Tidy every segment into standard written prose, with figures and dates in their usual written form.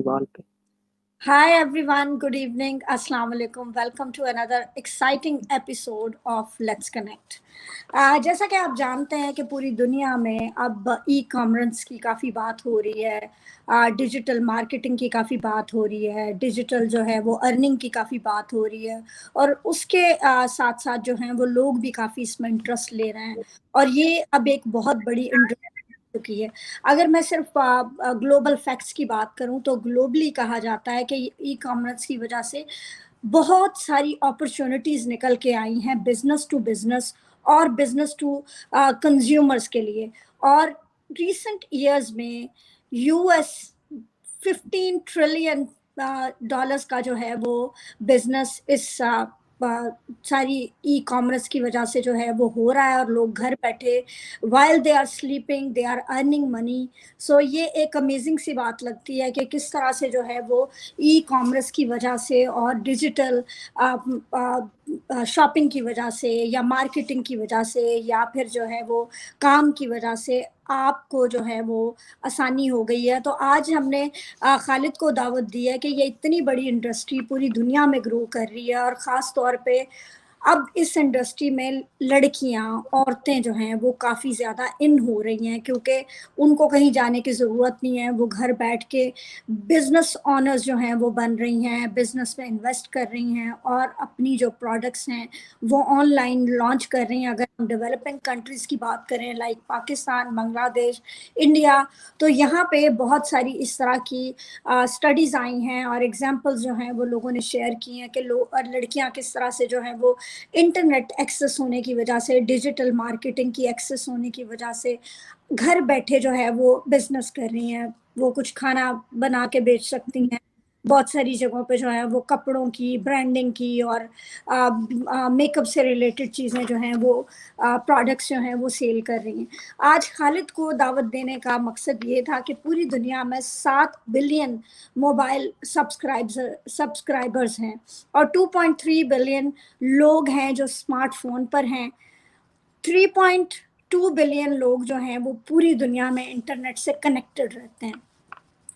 Wall पे। Hi everyone, good evening, Assalamu alaikum. Welcome to another exciting episode of Let's Connect. जैसा कि आप जानते हैं कि पूरी दुनिया में अब ई कॉमर्स की काफ़ी बात हो रही है, डिजिटल मार्केटिंग की काफ़ी बात हो रही है, डिजिटल जो है वो अर्निंग की काफ़ी बात हो रही है और उसके साथ साथ जो हैं वो लोग भी काफ़ी इसमें इंटरेस्ट ले रहे हैं और ये अब एक बहुत बड़ी चुकी है। अगर मैं सिर्फ ग्लोबल फैक्ट्स की बात करूं तो ग्लोबली कहा जाता है कि ई कॉमर्स की वजह से बहुत सारी अपॉर्चुनिटीज निकल के आई हैं बिजनेस टू बिजनेस और बिजनेस टू कंज्यूमर्स के लिए। और रिसेंट इयर्स में यूएस 15 ट्रिलियन डॉलर्स का जो है वो बिजनेस इस सारी ई कॉमर्स की वजह से जो है वो हो रहा है और लोग घर बैठे while they are sleeping they are earning money. So ये एक अमेजिंग सी बात लगती है कि किस तरह से जो है वो ई कॉमर्स की वजह से और डिजिटल शॉपिंग की वजह से या मार्केटिंग की वजह से या फिर जो है वो काम की वजह से आपको जो है वो आसानी हो गई है। तो आज हमने खालिद को दावत दी है कि ये इतनी बड़ी इंडस्ट्री पूरी दुनिया में ग्रो कर रही है और ख़ास तौर पे अब इस इंडस्ट्री में लड़कियां औरतें जो हैं वो काफ़ी ज़्यादा इन हो रही हैं क्योंकि उनको कहीं जाने की ज़रूरत नहीं है। वो घर बैठ के बिजनेस ऑनर्स जो हैं वो बन रही हैं, बिजनेस में इन्वेस्ट कर रही हैं और अपनी जो प्रोडक्ट्स हैं वो ऑनलाइन लॉन्च कर रही हैं। अगर हम डेवलपिंग कंट्रीज़ की बात करें लाइक पाकिस्तान, बांग्लादेश, इंडिया, तो यहाँ पे बहुत सारी इस तरह की स्टडीज़ आई हैं और एग्जाम्पल्स जो हैं वो लोगों ने शेयर की हैं कि लड़कियाँ किस तरह से जो हैं वो इंटरनेट एक्सेस होने की वजह से, डिजिटल मार्केटिंग की एक्सेस होने की वजह से घर बैठे जो है वो बिजनेस कर रही हैं। वो कुछ खाना बना के बेच सकती हैं, बहुत सारी जगहों पे जो है वो कपड़ों की ब्रांडिंग की और मेकअप से रिलेटेड चीज़ें जो हैं वो प्रोडक्ट्स जो हैं वो सेल कर रही हैं। आज खालिद को दावत देने का मकसद ये था कि पूरी दुनिया में 7 बिलियन मोबाइल सब्सक्राइबर्स हैं और 2.3 बिलियन लोग हैं जो स्मार्टफोन पर हैं। 3.2 बिलियन लोग जो हैं वो पूरी दुनिया में इंटरनेट से कनेक्टेड रहते हैं।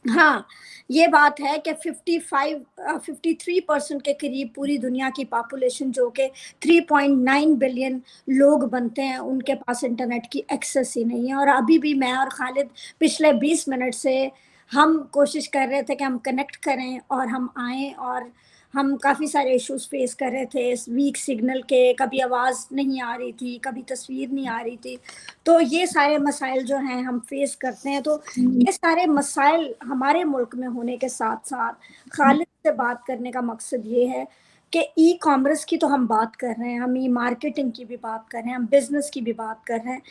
हाँ, ये बात है कि 53% के करीब पूरी दुनिया की पॉपुलेशन जो कि 3.9 बिलियन लोग बनते हैं उनके पास इंटरनेट की एक्सेस ही नहीं है। और अभी भी मैं और खालिद पिछले 20 मिनट से हम कोशिश कर रहे थे कि हम कनेक्ट करें और हम आएँ और हम काफ़ी सारे इश्यूज फेस कर रहे थे इस वीक सिग्नल के, कभी आवाज़ नहीं आ रही थी, कभी तस्वीर नहीं आ रही थी। तो ये सारे मसाइल जो हैं हम फेस करते हैं। तो ये सारे मसाइल हमारे मुल्क में होने के साथ साथ खालिद से बात करने का मकसद ये है कि ई कॉमर्स की तो हम बात कर रहे हैं, हम ई मार्केटिंग की भी बात कर रहे हैं, हम बिजनेस की भी बात कर रहे हैं।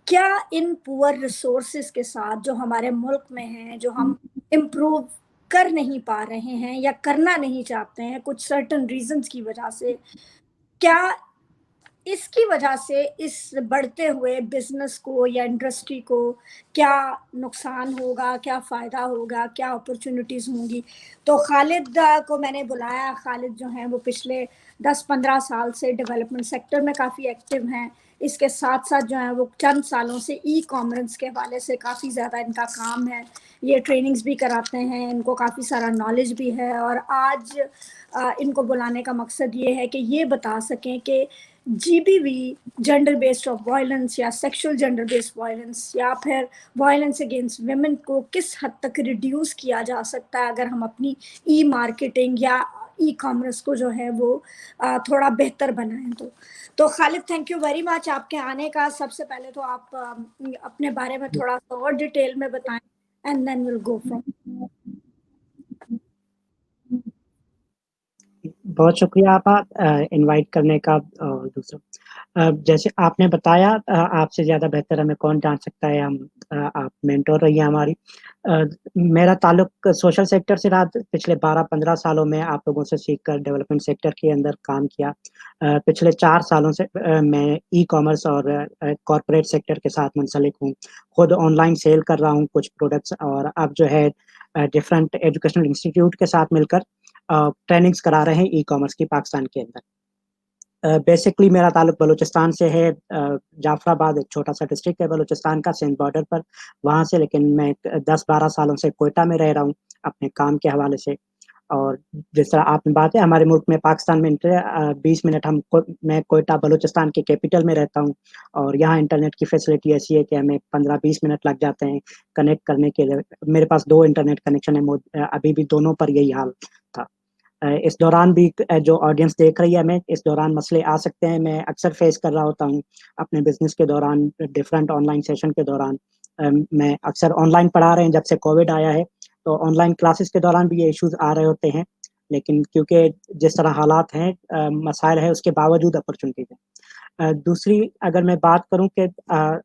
क्या इन पुअर रिसोर्सेज के साथ जो हमारे मुल्क में हैं, जो हम इम्प्रूव कर नहीं पा रहे हैं या करना नहीं चाहते हैं कुछ सर्टन रीजंस की वजह से, क्या इसकी वजह से इस बढ़ते हुए बिजनेस को या इंडस्ट्री को क्या नुकसान होगा, क्या फ़ायदा होगा, क्या अपॉर्चुनिटीज़ होंगी? तो खालिद को मैंने बुलाया। खालिद जो हैं वो पिछले 10-15 साल से डेवलपमेंट सेक्टर में काफ़ी एक्टिव हैं। इसके साथ साथ जो है वो चंद सालों से ई कॉमर्स के हवाले से काफ़ी ज़्यादा इनका काम है। ये ट्रेनिंग्स भी कराते हैं, इनको काफ़ी सारा नॉलेज भी है और आज इनको बुलाने का मकसद ये है कि ये बता सकें कि जीबीवी, जेंडर बेस्ड ऑफ वायलेंस या सेक्सुअल जेंडर बेस्ड वायलेंस या फिर वायलेंस अगेंस्ट वुमेन को किस हद तक रिड्यूस किया जा सकता है अगर हम अपनी ई मार्केटिंग या ई कॉमर्स को जो है वो थोड़ा बेहतर बनाएं। तो Khalid, thank you very much आपके आने का। सबसे पहले तो आप अपने बारे में थोड़ा सा और डिटेल में बताएं and then will go from. बहुत शुक्रिया आपा इनवाइट करने का। दूसरा, जैसे आपने बताया, आपसे ज़्यादा बेहतर हमें कौन जान सकता है। आप मेंटोर रही हैं हमारी। मेरा ताल्लुक सोशल सेक्टर से रहा। पिछले 12-15 सालों में आप लोगों से सीखकर डेवलपमेंट सेक्टर के अंदर काम किया। पिछले 4 सालों से मैं ई कॉमर्स और कॉरपोरेट सेक्टर के साथ मुंसलिक हूँ। खुद ऑनलाइन सेल कर रहा हूँ कुछ प्रोडक्ट्स, और अब जो है डिफरेंट एजुकेशनल इंस्टीट्यूट के साथ मिलकर ट्रेनिंग्स करा रहे हैं ई कॉमर्स की पाकिस्तान के अंदर। बेसिकली मेरा ताल्लुक बलूचिस्तान से है। जाफराबाद एक छोटा सा डिस्ट्रिक्ट है बलूचिस्तान का, सिंध बॉर्डर पर, वहाँ से। लेकिन मैं 10-12 सालों से कोयटा में रह रहा हूँ। अपने काम के हवाले से। और जिस तरह आपने बात है हमारे मुल्क में पाकिस्तान में 20 मिनट मैं कोयटा बलूचिस्तान के कैपिटल में रहता हूँ और यहाँ इंटरनेट की फैसिलिटी ऐसी है कि हमें 15-20 मिनट लग जाते हैं कनेक्ट करने के लिए। मेरे पास 2 इंटरनेट कनेक्शन है अभी भी दोनों पर यही हाल था। इस दौरान भी जो ऑडियंस देख रही है हमें, इस दौरान मसले आ सकते हैं, मैं अक्सर फेस कर रहा होता हूँ अपने बिज़नेस के दौरान, डिफरेंट ऑनलाइन सेशन के दौरान। मैं अक्सर ऑनलाइन पढ़ा रहे हैं जब से कोविड आया है, तो ऑनलाइन क्लासेस के दौरान भी ये इश्यूज़ आ रहे होते हैं। लेकिन क्योंकि जिस तरह हालात हैं मसाइल है उसके बावजूद अपॉर्च्युनिटीज़ हैं। दूसरी अगर मैं बात करूँ कि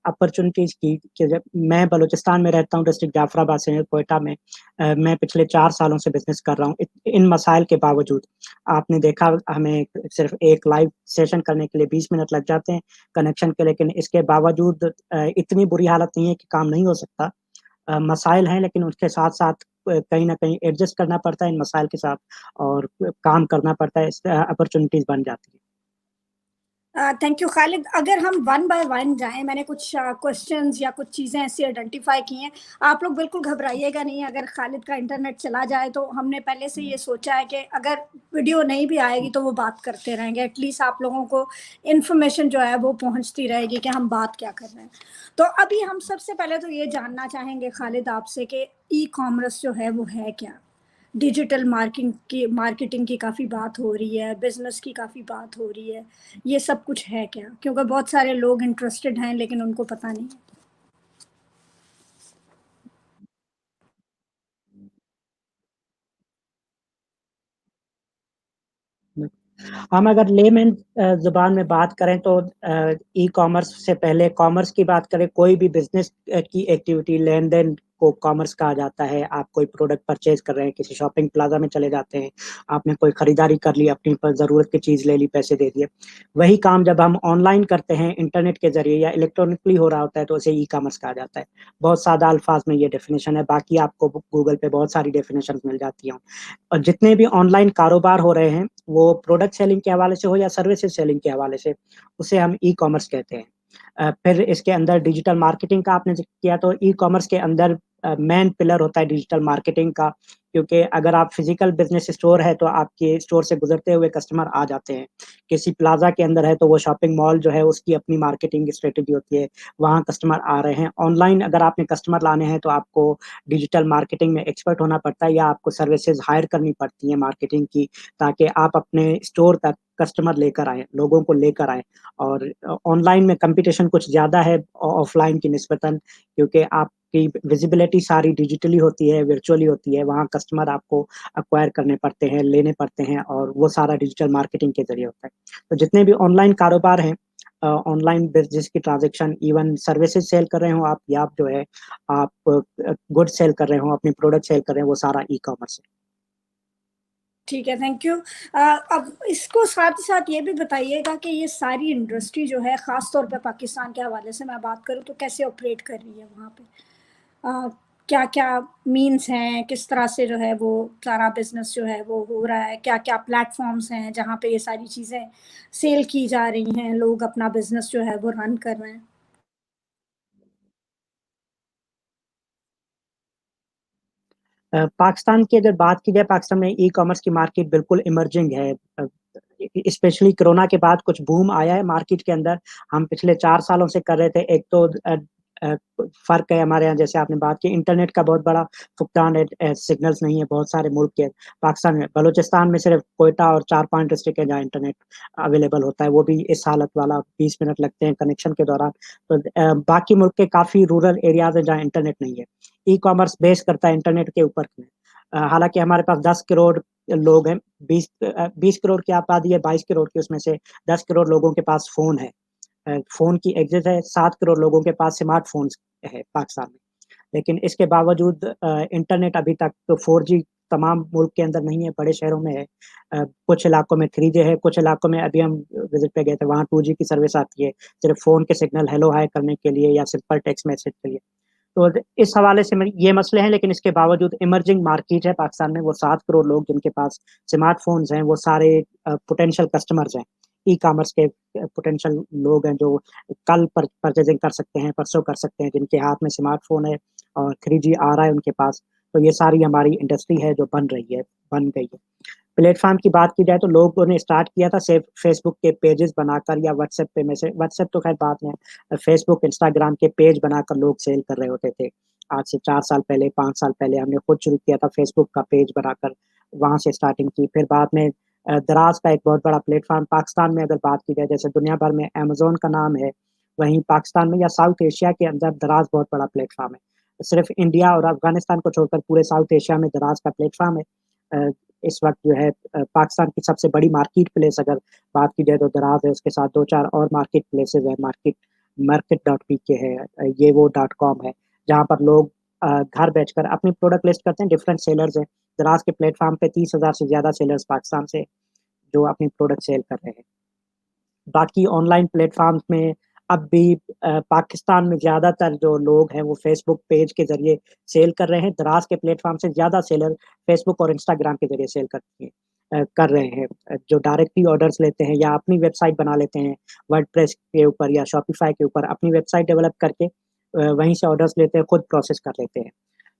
अपॉर्च्युनिटीज़ की कि जब मैं बलूचिस्तान में रहता हूँ, डिस्ट्रिक्ट जाफराबाद से क्वेटा में। मैं पिछले 4 सालों से बिज़नेस कर रहा हूँ। इन मसाइल के बावजूद आपने देखा हमें सिर्फ़ एक लाइव सेशन करने के लिए 20 मिनट लग जाते हैं कनेक्शन के, लेकिन इसके बावजूद इतनी बुरी हालत नहीं है कि काम नहीं हो सकता। मसाइल हैं लेकिन उसके साथ-साथ कहीं न कहीं एडजस्ट करना पड़ता है इन मसाइल के साथ और काम करना पड़ता है, अपॉर्च्युनिटीज़ बन जाती है। Thank you Khalid. अगर हम वन बाय वन जाएँ, मैंने कुछ क्वेश्चंस या कुछ चीज़ें ऐसी आइडेंटिफ़ाई की हैं। आप लोग बिल्कुल घबराइएगा नहीं, अगर खालिद का इंटरनेट चला जाए तो हमने पहले से ये सोचा है कि अगर वीडियो नहीं भी आएगी तो वो बात करते रहेंगे। एटलीस्ट आप लोगों को इन्फॉर्मेशन जो है वो पहुँचती रहेगी कि हम बात क्या कर रहे हैं। तो अभी हम सबसे पहले तो ये जानना चाहेंगे खालिद आपसे कि ई-कॉमर्स जो है वो है क्या? डिजिटल मार्केटिंग की काफ़ी बात हो रही है, बिज़नेस की काफ़ी बात हो रही है। ये सब कुछ है क्या? क्योंकि बहुत सारे लोग इंटरेस्टेड हैं लेकिन उनको पता नहीं है। हम अगर लेमैन ज़ुबान में बात करें तो ई-कॉमर्स से पहले कॉमर्स की बात करें, कोई भी बिज़नेस की एक्टिविटी लेन-देन को कॉमर्स कहा जाता है। आप कोई प्रोडक्ट परचेज़ कर रहे हैं, किसी शॉपिंग प्लाज़ा में चले जाते हैं, आपने कोई खरीदारी कर ली, अपनी प ज़रूरत की चीज़ ले ली, पैसे दे दिए। वही काम जब हम ऑनलाइन करते हैं, इंटरनेट के ज़रिए या इलेक्ट्रॉनिकली हो रहा होता है, तो उसे ई-कॉमर्स कहा जाता है। बहुत सादा अल्फ़ाज़ में ये डेफ़िनिशन है, बाकी आपको गूगल पे बहुत सारी डेफ़िनिशंस मिल जाती हैं। और जितने भी ऑनलाइन कारोबार हो रहे हैं, वो प्रोडक्ट सेलिंग के हवाले से हो या सर्विसेज़ सेलिंग के हवाले से, उसे हम ई-कॉमर्स कहते हैं। फिर इसके अंदर डिजिटल मार्केटिंग का आपने ज़िक्र किया तो ई-कॉमर्स के अंदर मेन पिलर होता है डिजिटल मार्केटिंग का, क्योंकि अगर आप फिज़िकल बिज़नेस स्टोर है, तो आपके स्टोर से गुज़रते हुए कस्टमर आ जाते हैं। किसी प्लाज़ा के अंदर है, तो वो शॉपिंग मॉल जो है, उसकी अपनी मार्केटिंग स्ट्रैटेजी होती है, वहाँ कस्टमर आ रहे हैं। ऑनलाइन अगर आपने कस्टमर लाने हैं, तो आपको डिजिटल मार्केटिंग में एक्सपर्ट होना पड़ता है या आपको सर्विसेज़ हायर करनी पड़ती हैं मार्केटिंग की, ताकि आप अपने स्टोर तक कस्टमर लेकर आएँ, लोगों को लेकर आएँ। और ऑनलाइन में कॉम्पिटिशन कुछ ज़्यादा है ऑफ़लाइन की निस्बतन, क्योंकि आपकी विज़िबिलिटी सारी डिजिटली होती है, वर्चुअली होती है, वहाँ कस्टमर आपको एक्वायर करने पड़ते हैं, लेने पड़ते हैं और वो सारा डिजिटल मार्केटिंग के ज़रिए होता है। तो जितने भी ऑनलाइन कारोबार हैं ऑनलाइन बिज़नेस की ट्रांज़ैक्शन इवन सर्विसेज़ सेल कर रहे हो आप या आप जो है आप गुड्स सेल कर रहे हो, अपनी प्रोडक्ट सेल कर रहे हो, वो सारा ई-कॉमर्स है। ठीक है, थैंक यू। अब इसको साथ ही साथ ये भी बताइएगा कि ये सारी इंडस्ट्री जो है, ख़ास तौर पे पाकिस्तान के हवाले से मैं बात करूँ तो कैसे ऑपरेट कर रही है वहाँ पे? अ, क्या-क्या मीन्स हैं, किस तरह से जो है वो सारा बिज़नेस जो है वो हो रहा है? क्या-क्या प्लेटफ़ॉर्म्स हैं जहाँ पे ये सारी चीज़ें सेल की जा रही हैं, लोग अपना बिज़नेस जो है वो रन कर रहे हैं? पाकिस्तान की अगर बात की जाए, पाकिस्तान में ई-कॉमर्स की मार्केट बिल्कुल इमर्जिंग है। स्पेशली कोरोना के बाद कुछ बूम आया है मार्केट के अंदर। हम पिछले 4 सालों से कर रहे थे। एक तो अ, फ़र्क है हमारे यहाँ, जैसे आपने बात की इंटरनेट का बहुत बड़ा फुकदान है, सिग्नल्स नहीं है बहुत सारे मुल्क के पाकिस्तान में। बलूचिस्तान में सिर्फ़ क्वेटा और 4-5 डिस्ट्रिक्ट है जहाँ इंटरनेट अवेलेबल होता है, वो भी इस हालत वाला 20 मिनट लगते हैं कनेक्शन के दौरान। तो बाकी मुल्क के काफ़ी रूरल एरियाज़ हैं जहाँ इंटरनेट नहीं है। ई-कॉमर्स बेस करता है इंटरनेट के ऊपर। हालाँकि हमारे पास 10 करोड़ लोग हैं, 20 करोड़ की आबादी है, 22 करोड़ की, उसमें से 10 करोड़ लोगों के पास फ़ोन है। फ़ोन की एक्सेस है, 7 करोड़ लोगों के पास स्मार्टफ़ोन्स है पाकिस्तान में। लेकिन इसके बावजूद इंटरनेट अभी तक तो 4G तमाम मुल्क के अंदर नहीं है, बड़े शहरों में है। कुछ इलाकों में 3G है, कुछ इलाकों में अभी हम विज़िट पे गए थे, वहाँ 2G की सर्विस आती है, सिर्फ़ फ़ोन के सिग्नल हेलो हाय करने के लिए या सिंपल टेक्स्ट मैसेज के लिए। तो इस हवाले से मेरी ये मसले हैं, लेकिन इसके बावजूद इमर्जिंग मार्केट है पाकिस्तान में, वो 7 करोड़ लोग जिनके पास स्मार्टफ़ोन्स हैं, वो सारे पोटेंशियल कस्टमर्स हैं। ई-कॉमर्स के पोटेंशियल लोग हैं जो कल परचेज़िंग कर सकते हैं, परसों कर सकते हैं, जिनके हाथ में स्मार्टफ़ोन है और 3G आ रहा है उनके पास। तो ये सारी हमारी इंडस्ट्री है जो बन गई है। प्लेटफ़ॉर्म की बात की जाए तो लोगों ने स्टार्ट किया था सिर्फ़ फ़ेसबुक के पेजेज़ बनाकर या व्हाट्सएप पे मैसेज व्हाट्सएप तो ख़ैर बाद में फ़ेसबुक, इंस्टाग्राम के पेज बनाकर लोग सेल कर रहे होते थे। आज से 4 साल पहले, 5 साल पहले हमने खुद शुरू किया था फ़ेसबुक का पेज बनाकर, वहाँ से स्टार्टिंग की। फिर बाद में दराज़ का एक बहुत बड़ा प्लेटफ़ॉर्म पाकिस्तान में अगर बात की जाए, जैसे दुनिया भर में अमेज़न का नाम है, वहीं पाकिस्तान में या साउथ एशिया के अंदर दराज़ बहुत बड़ा प्लेटफ़ॉर्म है। सिर्फ़ इंडिया और अफ़गानिस्तान को छोड़कर पूरे साउथ एशिया में दराज़ का प्लेटफ़ॉर्म है। इस वक़्त जो है पाकिस्तान की सबसे बड़ी मार्केट प्लेस अगर बात की जाए तो दराज़ है, उसके साथ 2-4 और मार्केट प्लेसेस हैं, मार्केट.पीके है, ये वो डॉट कॉम है, जहाँ पर लोग घर बैठकर अपनी प्रोडक्ट लिस्ट करते हैं, डिफरेंट सेलर्स हैं। दराज़ के प्लेटफ़ॉर्म पे 30,000 से ज़्यादा सेलर्स पाकिस्तान से जो अपनी प्रोडक्ट सेल कर रहे हैं। बाकी ऑनलाइन प्लेटफ़ॉर्म्स में अब भी पाकिस्तान में ज़्यादातर जो लोग हैं वो फ़ेसबुक पेज के ज़रिए सेल कर रहे हैं। दराज़ के प्लेटफ़ॉर्म से ज़्यादा सेलर फ़ेसबुक और इंस्टाग्राम के ज़रिए सेल कर रहे हैं। जो डायरेक्टली ऑर्डर्स लेते हैं या अपनी वेबसाइट बना लेते हैं, वर्डप्रेस के ऊपर या शॉपिफ़ाई के ऊपर अपनी वेबसाइट डेवलप करके वहीं से ऑर्डर्स लेते हैं, खुद प्रोसेस कर लेते हैं।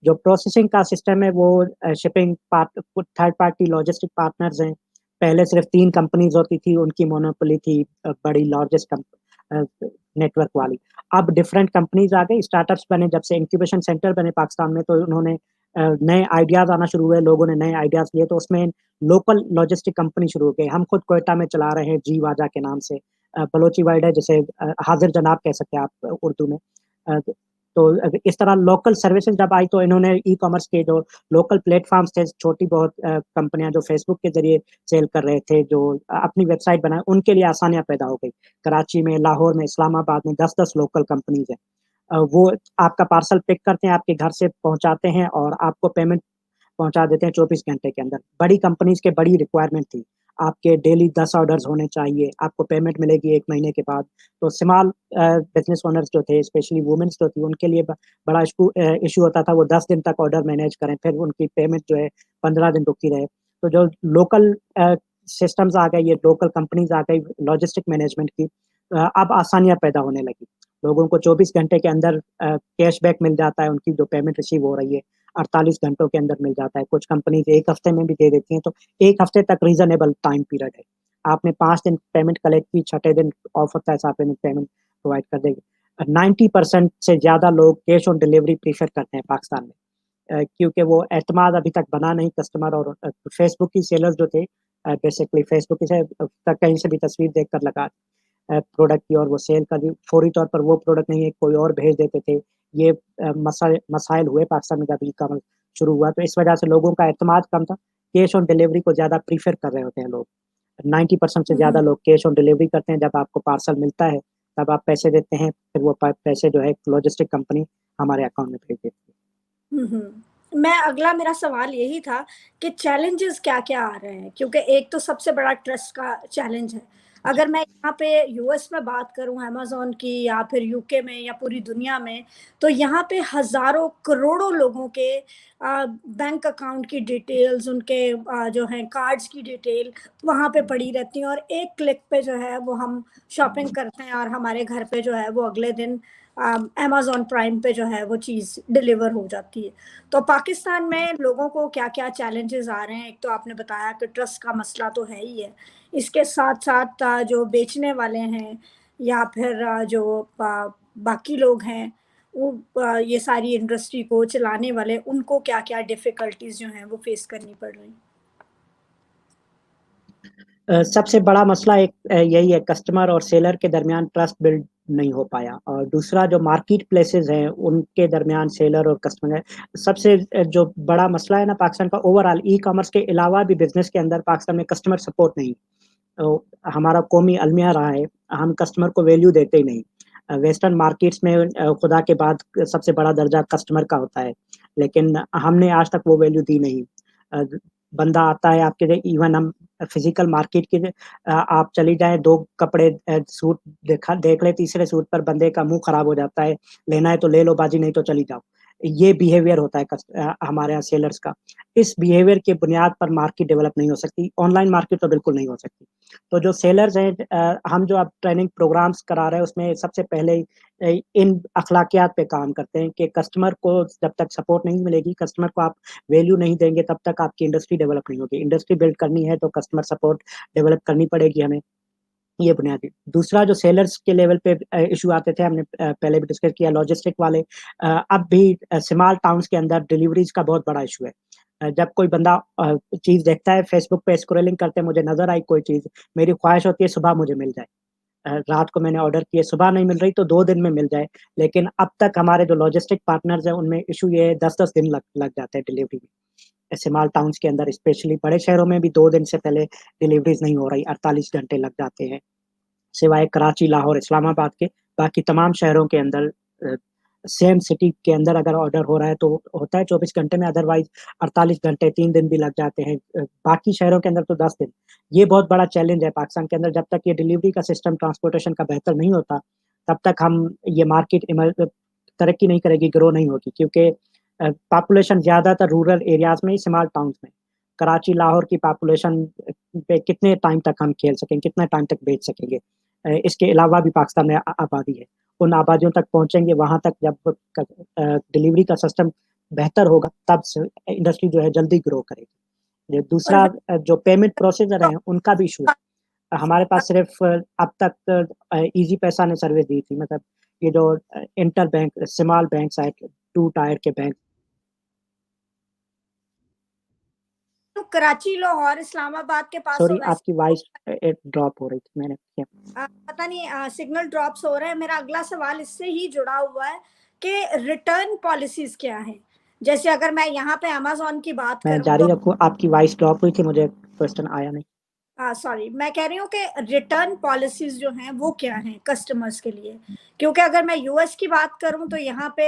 जो प्रोसेसिंग का सिस्टम है वो shipping third party logistic partners हैं। पहले सिर्फ़ 3 कंपनीज़ होती थी, उनकी मोनोपोली थी बड़ी लार्जेस्ट अ, नेटवर्क वाली। अब डिफरेंट कंपनीज़ आ गई, स्टार्टअप्स बने जब से इंक्यूबेशन सेंटर बने पाकिस्तान में तो उन्होंने नए आइडियाज़ आना शुरू हुए, लोगों ने नए आइडियाज़ लिए तो उसमें लोकल लॉजिस्टिक कंपनी शुरू हो गई। हम खुद क्वेटा में चला रहे हैं जी वाजा के नाम से। बलोची वर्ल्ड है जिसे हाज़िर जनाब कह सकते हैं आप उर्दू में। अ, तो इस तरह लोकल सर्विसेज़ जब आई तो इन्होंने ई-कॉमर्स के जो लोकल प्लेटफ़ॉर्म्स थे, छोटी बहुत कंपनियाँ जो फ़ेसबुक के ज़रिए सेल कर रहे थे, जो अपनी वेबसाइट बनाए, उनके लिए आसानियाँ पैदा हो गई। कराची में, लाहौर में, इस्लामाबाद में 10-10 लोकल कंपनीज़ हैं। वो आपका पार्सल पिक करते हैं, आपके घर से पहुँचाते हैं और आपको पेमेंट पहुँचा देते हैं 24 घंटे के अंदर। बड़ी कंपनीज़ के बड़ी रिक्वायरमेंट थी। आपके डेली 10 ऑर्डर्स होने चाहिए, आपको पेमेंट मिलेगी 1 महीने के बाद। तो स्मॉल बिज़नेस ओनर्स जो थे, स्पेशली वुमेन्स जो थी, उनके लिए बड़ा इश्यू होता था, वो 10 दिन तक ऑर्डर मैनेज करें, फिर उनकी पेमेंट जो है 15 दिन रुकी रहे। तो जो लोकल सिस्टम्स आ गए, ये लोकल कंपनीज़ आ गई लॉजिस्टिक मैनेजमेंट की, अब आसानियाँ पैदा होने लगी। लोगों को 24 घंटे के अंदर कैशबैक मिल जाता है, उनकी जो पेमेंट रिसीव हो रही है, 48 घंटों के अंदर मिल जाता है। कुछ कंपनीज़ 1 हफ्ते में भी दे देती हैं, तो 1 हफ्ते तक रीज़नेबल टाइम पीरियड है। आपने 5 दिन पेमेंट कलेक्ट की, छठे दिन ऑफ होता है, 7वें दिन पेमेंट प्रोवाइड कर देगी। 90% से ज़्यादा लोग कैश ऑन डिलीवरी प्रेफ़र करते हैं पाकिस्तान में। क्योंकि वो एतमाद अभी तक बना नहीं कस्टमर और फेसबुक की सेलर्स जो थे बेसिकली फेसबुक से कहीं से भी तस्वीर देखकर लगा प्रोडक्ट की और वो सेल कर दी। फौरी तौर पर वो प्रोडक्ट नहीं है, कोई और भेज देते थे। ये मसाइल हुए पाकिस्तान में जब ई-कॉमर्स शुरू हुआ, तो इस वजह से लोगों का एतमाद कम था। कैश ऑन डिलीवरी को ज़्यादा प्रेफ़र कर रहे होते हैं लोग। 90% से हुँ, ज़्यादा हुँ। लोग कैश ऑन डिलीवरी करते हैं। जब आपको पार्सल मिलता है, तब आप पैसे देते हैं, फिर वो प पैसे जो है लॉजिस्टिक कंपनी हमारे अकाउंट में भेज देती है। हुँ, हुँ। मैं अगला मेरा सवाल यही था कि चैलेंजेज़ क्या-क्या आ रहे हैं? क्योंकि एक तो सबसे बड़ा ट्रस्ट का चैलेंज है। जी। अगर मैं यहाँ पे यूएस में बात करूँ अमेज़न की या फिर यूके में या पूरी दुनिया में, तो यहाँ पे हज़ारों, करोड़ों लोगों के बैंक अकाउंट की डिटेल्स, उनके जो हैं कार्ड्स की डिटेल वहाँ पे पड़ी रहती हैं और एक क्लिक पे जो है वो हम शॉपिंग करते हैं और हमारे घर पे जो है वो अगले दिन अमेज़न प्राइम पे जो है वो चीज़ डिलीवर हो जाती है। तो पाकिस्तान में लोगों को क्या-क्या चैलेंजेस आ रहे हैं? एक तो आपने बताया कि ट्रस्ट का मसला तो है ही है। इसके साथ-साथ जो बेचने वाले हैं या फिर जो बाकी लोग हैं, वो ये सारी इंडस्ट्री को चलाने वाले, उनको क्या-क्या डिफ़िकल्टीज़ जो हैं वो फ़ेस करनी पड़ रही? सबसे बड़ा मसला एक यही है कस्टमर और सेलर के दरमियान ट्रस्ट बिल्ड नहीं हो पाया और दूसरा जो मार्केट प्लेसेस हैं उनके दरमियान सेलर और कस्टमर है सबसे जो बड़ा मसला है ना पाकिस्तान का ओवरऑल ई-कॉमर्स के अलावा भी बिज़नेस के अंदर पाकिस्तान में कस्टमर सपोर्ट नहीं। तो हमारा कौमी अलमिया रहा है, हम कस्टमर को वैल्यू देते ही नहीं। वेस्टर्न मार्केट्स में खुदा के बाद सबसे बड़ा दर्जा कस्टमर का होता है, लेकिन हमने आज तक वो वैल्यू दी नहीं। अ, बंदा आता है आपके लिए इवन हम फिज़िकल मार्केट के आप चली जाएँ 2 कपड़े सूट देख लें, तीसरे सूट पर बंदे का मुँह खराब हो जाता है, लेना है तो ले लो बाजी नहीं तो चली जाओ। ये बिहेवियर होता है हमारे यहाँ सेलर्स का। इस बिहेवियर के बुनियाद पर मार्केट डेवलप नहीं हो सकती, ऑनलाइन मार्केट तो बिल्कुल नहीं हो सकती। तो जो सेलर्स हैं, हम जो अब ट्रेनिंग प्रोग्राम्स करा रहे हैं उसमें सबसे पहले इन अखलाकियात पे काम करते हैं कि कस्टमर को जब तक सपोर्ट नहीं मिलेगी, कस्टमर को आप वैल्यू नहीं देंगे, तब तक आपकी इंडस्ट्री डेवलप नहीं होगी। इंडस्ट्री बिल्ड करनी है तो कस्टमर सपोर्ट डेवलप करनी पड़ेगी हमें। ये बुनियादी। दूसरा जो सेलर्स के लेवल पे इश्यू आते थे, हमने पहले भी डिस्कस किया, लॉजिस्टिक वाले। अब भी स्मॉल टाउन्स के अंदर डिलीवरीज का बहुत बड़ा इशू है। जब कोई बंदा चीज़ देखता है, फेसबुक पे स्क्रॉलिंग करते मुझे नज़र आई कोई चीज़, मेरी ख्वाहिश होती है सुबह मुझे मिल जाए। रात को मैंने ऑर्डर किए, सुबह नहीं मिल रही तो 2 दिन में मिल जाए। लेकिन अब तक हमारे जो लॉजिस्टिक पार्टनर्स हैं उनमें इश्यू ये है 10-10 दिन लग लग जाते हैं डिलीवरी में। स्मॉल टाउन्स के अंदर स्पेशली, बड़े शहरों में भी 2 दिन से पहले डिलीवरीज़ नहीं हो रही, 48 घंटे लग जाते हैं। सिवाय कराची, लाहौर, इस्लामाबाद के, बाकी तमाम शहरों के अंदर सेम सिटी के अंदर अगर ऑर्डर हो रहा है तो होता है 24 घंटे में, अदरवाइज़ 48 घंटे, 3 दिन भी लग जाते हैं। बाकी शहरों के अंदर तो 10 दिन। ये बहुत बड़ा चैलेंज है पाकिस्तान के अंदर, जब तक ये डिलीवरी का सिस्टम ट्रांसपोर्टेशन का बेहतर नहीं होता, तब तक हम ये मार्केट तरक्की नहीं करेगी, ग्रो नहीं होगी, क्योंकि पॉपुलेशन ज़्यादातर रूरल एरियाज़ में ही, स्मॉल टाउन्स में। कराची, लाहौर की पॉपुलेशन पे कितने टाइम तक हम खेल सकेंगे, कितना टाइम तक बेच सकेंगे? इसके अलावा भी पाकिस्तान में आबादी है। उन आबादियों तक पहुँचेंगे, वहाँ तक जब डिलीवरी का सिस्टम बेहतर होगा, तब स इंडस्ट्री जो है जल्दी ग्रो करेगी। ये और दूसरा, जो पेमेंट प्रोसीजर तो है, उनका भी इश्यू है। हमारे पास सिर्फ़ अब तक ईज़ी पैसा ने सर्विस दी थी, मतलब ये जो इंटर बैंक, स्मॉल बैंक्स आए, 2 टायर के बैंक। तो कराची, लाहौर, इस्लामाबाद के पास तो सॉरी, वैसे आपकी वॉइस ड्रॉप हो रही थी, मैंने क्या? पता नहीं सिग्नल ड्रॉप्स हो रहे हैं। मेरा अगला सवाल इससे ही जुड़ा हुआ है कि रिटर्न पॉलिसीज क्या हैं। जैसे अगर मैं यहाँ पे अमेज़न की बात मैं करूँ जारी तो रखूँ, आपकी वॉइस ड्रॉप हुई थी, मुझे क्वेश्चन आया नहीं। सॉरी, मैं कह रही हूँ कि रिटर्न पॉलिसीज जो हैं वो क्या हैं कस्टमर्स के लिए। क्योंकि अगर मैं यूएस की बात करूँ तो यहाँ पे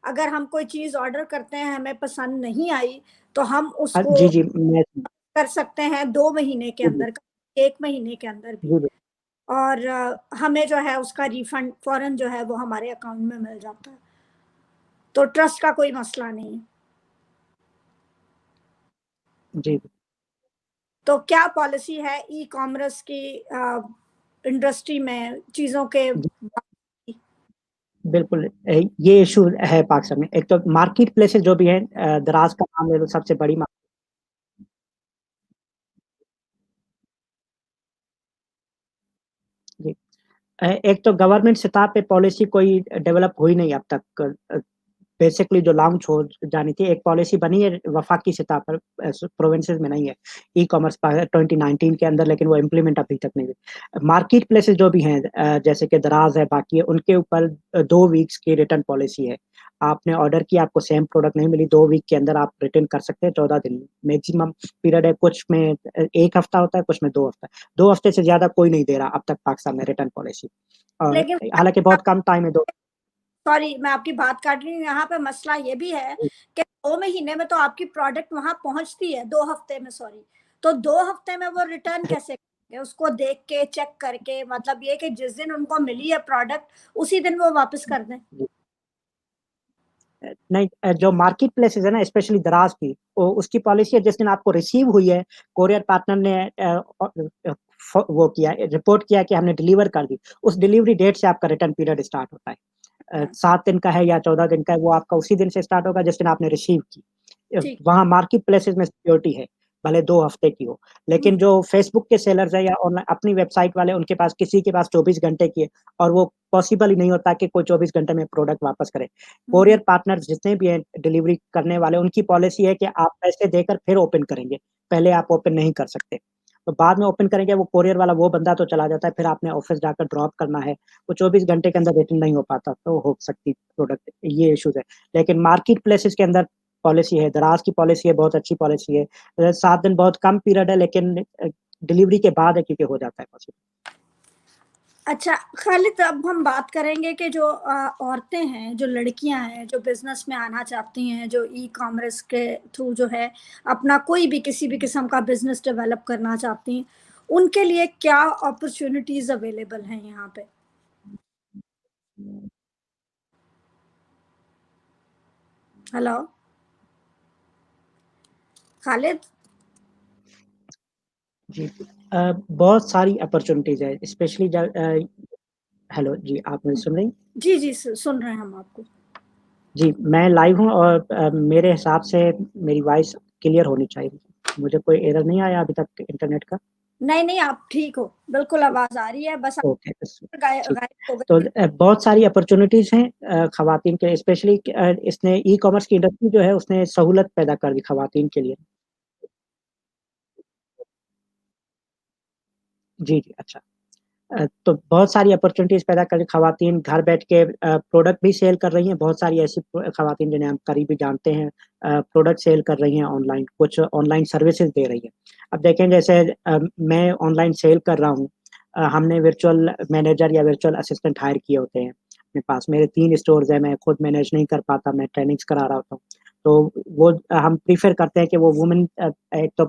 अगर हम कोई चीज़ ऑर्डर करते हैं, हमें पसंद नहीं आई, तो हम उसको जी, जी, मैं कर सकते हैं 2 महीने के जी, जी, अंदर, 1 महीने के अंदर भी। जी, और हमें जो है उसका रिफंड फ़ौरन जो है वो हमारे अकाउंट में मिल जाता है। तो ट्रस्ट का कोई मसला नहीं है। जी, तो क्या पॉलिसी है ई-कॉमर्स की इंडस्ट्री में चीज़ों के जी, बारे बिल्कुल। ये इश्यू है पाकिस्तान में। एक तो मार्केट प्लेसेस जो भी हैं, दराज़ का नाम ले लो, सबसे बड़ी जी। एक तो गवर्नमेंट सतह पे पॉलिसी कोई डेवलप हुई नहीं अब तक। बेसिकली जो लॉन्च हो जानी थी, एक पॉलिसी बनी है वफाकी सतह पर, प्रोविंसेस में नहीं है, ई-कॉमर्स 2019 के अंदर, लेकिन वो इम्प्लीमेंट अभी तक नहीं हुई। मार्केट प्लेसेस जो भी हैं, जैसे कि दराज है, बाकी है, उनके ऊपर 2 वीक्स की रिटर्न पॉलिसी है। आपने ऑर्डर किया, आपको सेम प्रोडक्ट नहीं मिली, 2 वीक के अंदर आप रिटर्न कर सकते हैं, 14 दिन मैक्सिमम पीरियड है। कुछ में 1 हफ्ता होता है, कुछ में 2 हफ्ता। 2 हफ्ते से ज़्यादा कोई नहीं दे रहा अब तक पाकिस्तान में रिटर्न पॉलिसी, और लेकिन हालाँकि बहुत कम टाइम है। 2 सॉरी, मैं आपकी बात काट रही हूँ। यहाँ पे मसला ये भी है कि 2 महीने में तो आपकी प्रोडक्ट वहाँ पहुँचती है, 2 हफ्ते में सॉरी। तो 2 हफ्ते में वो रिटर्न कैसे करेंगे? उसको देख के, चेक करके, मतलब ये कि जिस दिन उनको मिली है प्रोडक्ट, उसी दिन वो वापस कर दें? नहीं, जो मार्केट प्लेसेस है ना, स्पेशली दराज की, उसकी पॉलिसी है, जिस दिन आपको रिसीव हुई है, कोरियर पार्टनर ने वो किया, रिपोर्ट किया कि हमने डिलीवर कर दी, उस डिलीवरी डेट से आपका रिटर्न पीरियड स्टार्ट होता है। हाँ, 7 दिन का है या 14 दिन का है, वो आपका उसी दिन से स्टार्ट होगा जिस दिन आपने रिसीव की। ठीक। वहाँ मार्केट प्लेसेस में सिक्योरिटी है, भले 2 हफ्ते की हो। हुँ, लेकिन जो फेसबुक के सेलर्स हैं या ऑनलाइन अपनी वेबसाइट वाले, उनके पास, किसी के पास 24 घंटे की है, और वो पॉसिबल ही नहीं होता कि कोई 24 घंटे में प्रोडक्ट वापस करे। हुँ, हुँ, कोरियर पार्टनर्स जितने भी हैं डिलीवरी करने वाले, उनकी पॉलिसी है कि आप पैसे देकर फिर ओपन करेंगे, पहले आप ओपन नहीं कर सकते। तो बाद में ओपन करेंगे, वो कोरियर वाला वो बंदा तो चला जाता है, फिर आपने ऑफ़िस जाकर ड्रॉप करना है, वो 24 घंटे के अंदर रिटर्न नहीं हो पाता, तो हो सकती प्रोडक्ट, ये इश्यूज़ है। लेकिन मार्केट प्लेसेस के अंदर पॉलिसी है, दराज़ की पॉलिसी है, बहुत अच्छी पॉलिसी है। 7 दिन बहुत कम पीरियड है, लेकिन डिलीवरी के बाद है, क्योंकि हो जाता है पॉसिबल। अच्छा, खालिद, अब हम बात करेंगे कि जो औरतें हैं, जो लड़कियां हैं, जो बिजनेस में आना चाहती हैं, जो ई कॉमर्स के थ्रू जो है अपना कोई भी किसी भी किस्म का बिजनेस डेवलप करना चाहती हैं, उनके लिए क्या अपॉर्चुनिटीज अवेलेबल हैं यहाँ पे? हेलो? खालिद? जी। बहुत सारी अपॉर्च्युनिटीज़ है, स्पेशली हेलो जी, आप मुझे सुन रही हैं? जी, जी, सुन रहे हैं हम आपको। जी, मैं लाइव हूँ और मेरे हिसाब से मेरी वॉइस क्लियर होनी चाहिए। मुझे कोई एरर नहीं आया अभी तक इंटरनेट का? नहीं, नहीं, आप ठीक हो। बिल्कुल आवाज़ आ रही है, बस आप ओके, ठीक। गायब हो तो गए थे। बहुत सारी अपॉर्च्युनिटीज़ हैं खवातीन के स्पेशली इसने ई-कॉमर्स की इंडस्ट्री जो है उसने सहूलत पैदा कर दी खवातीन के लिए। जी, जी, अच्छा। तो बहुत सारी अपॉर्च्युनिटीज़ पैदा कर खवातीन घर बैठ के प्रोडक्ट भी सेल कर रही हैं, बहुत सारी ऐसी खवातीन जिन्हें हम करीबी जानते हैं प्रोडक्ट सेल कर रही हैं ऑनलाइन, कुछ ऑनलाइन सर्विसेज़ दे रही हैं। अब देखें जैसे मैं ऑनलाइन सेल कर रहा हूँ हमने वर्चुअल मैनेजर या वर्चुअल असिस्टेंट हायर किए होते हैं अपने पास। मेरे 3 स्टोर्स हैं, मैं खुद मैनेज नहीं कर पाता, मैं ट्रेनिंग्स करा रहा होता हूँ। तो वो हम प्रेफ़र करते हैं कि वो वुमन एक तो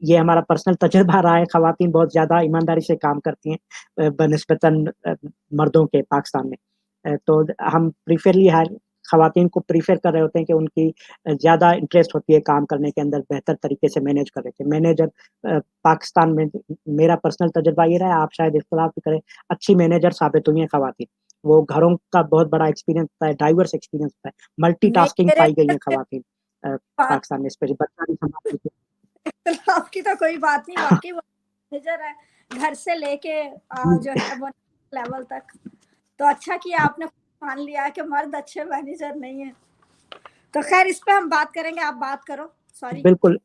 ये हमारा पर्सनल तजुर्बा रहा है, खवातीन बहुत ज़्यादा ईमानदारी से काम करती हैं बनिस्बतन मर्दों के पाकिस्तान में। तो हम प्रीफरली हायर खवातीन को प्रेफ़र कर रहे होते हैं कि उनकी ज़्यादा इंटरेस्ट होती है काम करने के अंदर बेहतर तरीके से मैनेज कर रहे थे। मैनेजर पाकिस्तान में मेरा पर्सनल तजुर्बा ये रहा है, आप शायद इख्तिलाफ़ भी करें, अच्छी मैनेजर साबित हुई हैं खवातीन। वो घरों का बहुत बड़ा एक्सपीरियंस होता है, डाइवर्स एक्सपीरियंस होता है, नहीं, मल्टीटास्किंग मेरे पाई गई हैं खवातीन बात पाकिस्तान में स्पेशली बच्चा भी सँभाल लेती हैं। इख्तिलाफ़ की तो कोई बात नहीं, वाक़ई वो मैनेजर है, घर से लेके जी। जो है वो लेवल तक। तो अच्छा किया आपने मान लिया कि मर्द अच्छे मैनेजर नहीं है। तो ख़ैर इस पे हम बात करेंगे, आप बात करो, सॉरी। बिल्कुल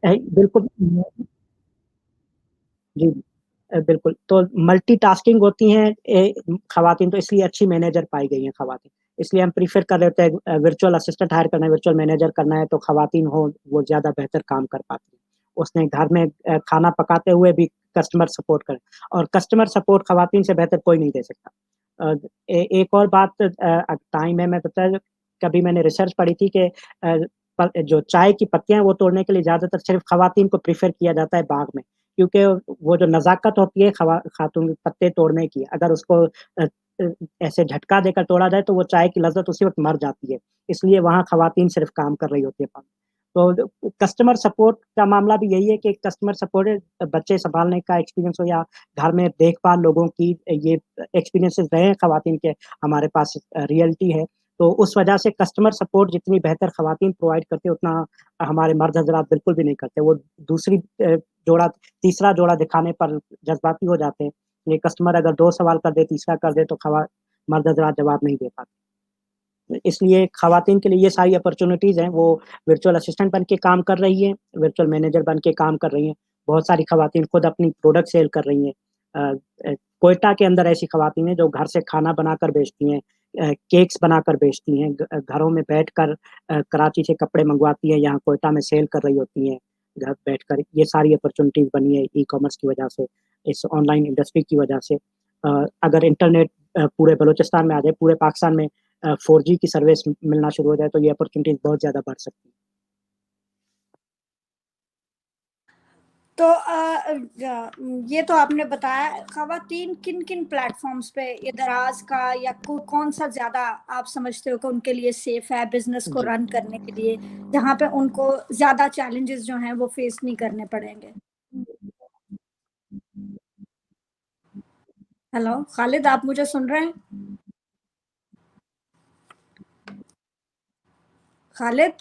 बिल्कुल जी, बिल्कुल, तो मल्टीटास्किंग होती हैं खवातीन तो इसलिए अच्छी मैनेजर पाई गई हैं खवातीन। इसलिए हम प्रेफ़र कर रहे होते हैं वर्चुअल असिस्टेंट हायर करना है, वर्चुअल मैनेजर करना है तो खवातीन हो, वो ज़्यादा बेहतर काम कर पाती हैं। उसने घर में खाना पकाते हुए भी कस्टमर सपोर्ट करें और कस्टमर सपोर्ट खवातीन से बेहतर कोई नहीं दे सकता। अ, एक और बात टाइम है मैं बताया कभी मैंने रिसर्च पढ़ी थी कि जो चाय की पत्तियाँ हैं वो तोड़ने के लिए ज़्यादातर सिर्फ़ खवातीन को प्रेफ़र किया जाता है बाग में। क्योंकि वो जो नज़ाकत होती है खातून के पत्ते तोड़ने की, अगर उसको अ अ, ऐसे झटका देकर तोड़ा जाए तो वो चाय की लज़्ज़त उसी वक़्त मर जाती है। इसलिए वहाँ खवातीन सिर्फ़ काम कर रही होती है तो कस्टमर सपोर्ट का मामला भी यही है कि कस्टमर सपोर्ट बच्चे सँभालने का एक्सपीरियंस हो या घर में देखभाल लोगों की ये एक्सपीरियंसेस रहे हैं खवातीन के हमारे पास रियलिटी है। तो उस वजह से कस्टमर सपोर्ट जितनी बेहतर खवातीन प्रोवाइड करती है उतना हमारे मर्द हज़रात बिल्कुल भी नहीं करते। वो दूसरी जोड़ा तीसरा जोड़ा दिखाने पर जज़्बाती हो जाते हैं। ये कस्टमर अगर 2 सवाल कर दे, तीसरा कर दे तो मर्द हज़रात जवाब नहीं दे पाते। इसलिए खवातीन के लिए ये सारी अपॉर्च्युनिटीज़ हैं, वो वर्चुअल असिस्टेंट बन के काम कर रही हैं, वर्चुअल मैनेजर बन के काम कर रही हैं। बहुत सारी खवातीन खुद अपनी प्रोडक्ट सेल कर रही हैं। क्वेटा के अंदर ऐसी खवातीन हैं जो घर से खाना बनाकर बेचती हैं केक्स बनाकर बेचती हैं, घरों में बैठकर कराची से कपड़े मँगवाती हैं, यहाँ क्वेटा में सेल कर रही होती हैं, घर बैठकर। ये सारी अपॉर्च्युनिटीज़ बनी है ई-कॉमर्स की वजह से, इस ऑनलाइन इंडस्ट्री की वजह से। अगर इंटरनेट पूरे बलूचिस्तान में आ जाए, पूरे पाकिस्तान में 4G की सर्विस मिलना शुरू हो जाए तो ये अपॉर्च्युनिटीज़ बहुत ज़्यादा बढ़ सकती हैं। तो ये तो आपने बताया ख़वातीन किन-किन प्लेटफ़ॉर्म्स पे ये दराज़ का या को कौन-सा ज़्यादा आप समझते हो कि उनके लिए सेफ़ है बिज़नेस को जी। रन करने के लिए, जहाँ पे उनको ज़्यादा चैलेंजेज़ जो हैं वो फ़ेस नहीं करने पड़ेंगे? हेलो, खालिद आप मुझे सुन रहे हैं? खालिद?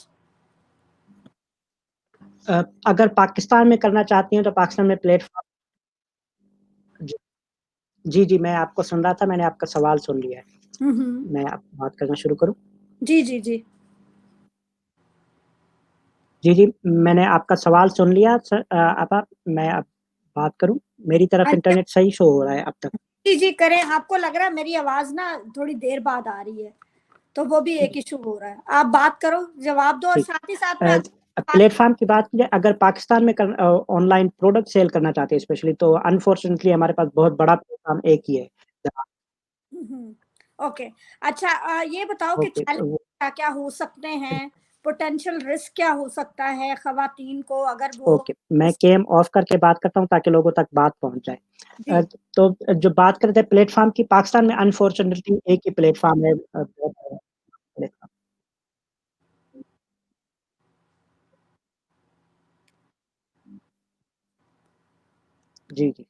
अगर पाकिस्तान में करना चाहती हैं तो पाकिस्तान में प्लेटफ़ॉर्म जी। जी, जी, मैं आपको सुन रहा था, मैंने आपका सवाल सुन लिया है। हुँ, हुँ। मैं अब बात करना शुरू करूँ? जी, जी, जी। जी, जी, मैंने आपका सवाल सुन लिया अब मैं अब बात करूँ? मेरी तरफ अच्छा, इंटरनेट सही शो हो रहा है अब तक। जी, जी, करें। आपको लग रहा है मेरी आवाज़ ना थोड़ी देर बाद आ रही है, तो वो भी एक जी, इश्यू हो रहा है। आप बात करो, जवाब दो और ठीक। साथ ही साथ में अ, प्लेटफ़ॉर्म की बात की जाए अगर पाकिस्तान में ऑनलाइन प्रोडक्ट सेल करना चाहते हैं स्पेशली तो अनफॉर्च्यूनेटली हमारे पास बहुत बड़ा प्लेटफ़ॉर्म एक ही है। जहाँ हुँ, हुँ। ओके। अच्छा ये बताओ कि ओके, चैलेंज तो वो क्या-क्या हो सकते हैं? पोटेंशियल रिस्क क्या हो सकता है खवातीन को अगर वो ओके, मैं इस कैम ऑफ करके बात करता हूँ ताकि लोगों तक बात पहुँच जाए। जी, तो जो बात कर रहे थे प्लेटफ़ॉर्म की, पाकिस्तान में अनफॉर्च्यूनेटली एक ही प्लेटफ़ॉर्म है, बहुत बड़ा प्लेटफ़ॉर्म। जी, जी।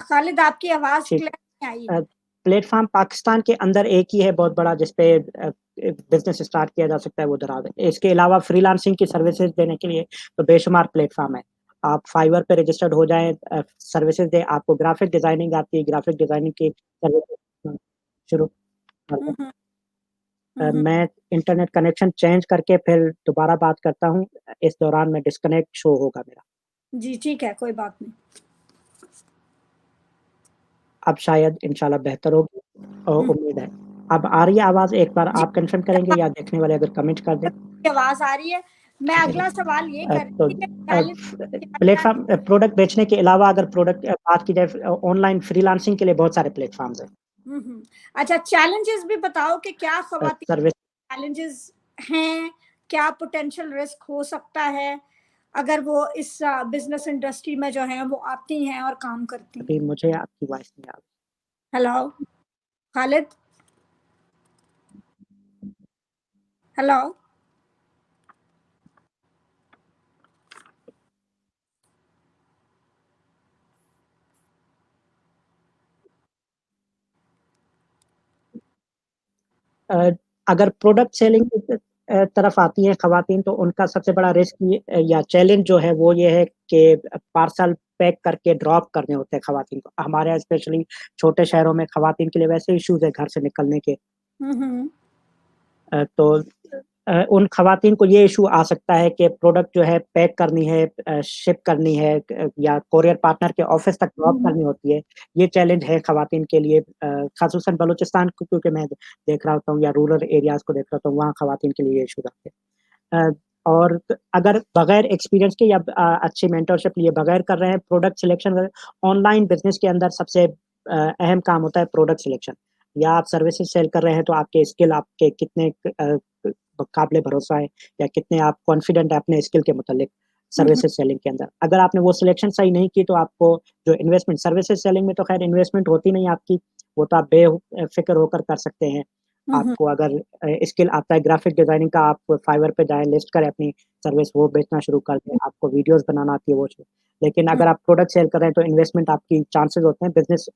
खालिद आपकी आवाज़ ठीक क्लियर नहीं आई। है। प्लेटफ़ॉर्म पाकिस्तान के अंदर एक ही है बहुत बड़ा, जिस पे बिज़नेस स्टार्ट किया जा सकता है, वो दराज है। इसके अलावा फ्रीलांसिंग की सर्विसेज़ देने के लिए तो बेशुमार प्लेटफ़ॉर्म है। आप फाइवर पे रजिस्टर्ड हो जाएँ, सर्विसेज़ दें, आपको ग्राफ़िक डिज़ाइनिंग आती है, ग्राफ़िक डिज़ाइनिंग की सर्विसेज़ शुरू कर दें। हुँ, हुँ। हुँ, हुँ। मैं इंटरनेट कनेक्शन चेंज करके फिर दोबारा बात करता हूँ। इस दौरान मैं डिस्कनेक्ट शो होगा मेरा। जी, ठीक है, कोई बात नहीं। अब शायद इंशाल्लाह बेहतर होगी, हुँ, उम्मीद है। अब आ रही है आवाज़? एक बार जी, आप कन्फर्म करेंगे या देखने वाले अगर कमेंट कर दें? आवाज़ आ रही है। मैं अगला सवाल ये कर तो रही थी कि चैलेंज क्या-क्या प्लेटफ़ॉर्म, प्रोडक्ट बेचने के अलावा अगर प्रोडक्ट बात की जाए, ऑनलाइन फ्रीलांसिंग के लिए बहुत सारे प्लेटफ़ॉर्म्स हैं। हुँ, हुँ। अच्छा चैलेंजेज़ भी बताओ कि क्या खवातीन सर्विस चैलेंजेज़ हैं? क्या पोटेंशियल रिस्क हो सकता है, अगर वो इस बिज़नेस इंडस्ट्री में जो है वो आती हैं और काम करती हैं? अभी मुझे आपकी वॉइस नहीं आ रही। हेलो, खालिद? हेलो? अ, अगर प्रोडक्ट सेलिंग की तरफ आती हैं ख़वातीन, तो उनका सबसे बड़ा रिस्क या चैलेंज जो है वो ये है कि पार्सल पैक करके ड्रॉप करने होते हैं ख़वातीन को। हमारे यहाँ स्पेशली छोटे शहरों में ख़वातीन के लिए वैसे इश्यूज़ है घर से निकलने के। हुँ, हुँ। तो उन ख़वातीन को ये इश्यू आ सकता है कि प्रोडक्ट जो है पैक करनी है, शिप करनी है, या कोरियर पार्टनर के ऑफ़िस तक ड्रॉप करनी होती है। ये चैलेंज है ख़वातीन के लिए, ख़ासूसन बलूचिस्तान को, क्योंकि मैं देख रहा होता हूँ, या रूरल एरियाज़ को देख रहा हूँ, वहाँ ख़वातीन के लिए ये इश्यूज़ आते हैं। और अगर बगैर एक्सपीरियंस के या अच्छी मेंटरशिप लिए बगैर कर रहे हैं प्रोडक्ट सिलेक्शन, ऑनलाइन बिज़नेस के अंदर सबसे अहम काम होता है प्रोडक्ट सिलेक्शन। या आप सर्विसेज़ सेल कर रहे हैं तो आपके स्किल आपके कितने काबिल भरोसा है, या कितने आप कॉन्फिडेंट हैं अपने स्किल के मुतालिक हुँ, हुँ। सर्विसेज़ सेलिंग के अंदर। अगर आपने वो सिलेक्शन सही नहीं की, तो आपको जो इन्वेस्टमेंट, सर्विसेज़ सेलिंग में तो ख़ैर इन्वेस्टमेंट होती नहीं आपकी, वो तो आप फ़िक्र होकर कर सकते हैं। हुँ, हुँ। आपको अगर स्किल आता है ग्राफ़िक डिज़ाइनिंग का, आप फाइवर पे जाएँ, लिस्ट करें अपनी सर्विस, वो बेचना शुरू कर दें। आपको वीडियोज़ बनाना आती है, वो लेकिन हुँ, अगर आप प्रोडक्ट सेल कर रहे हैं, तो इन्वेस्टमेंट आपकी चांसेज़ होते हैं, बिज़नेस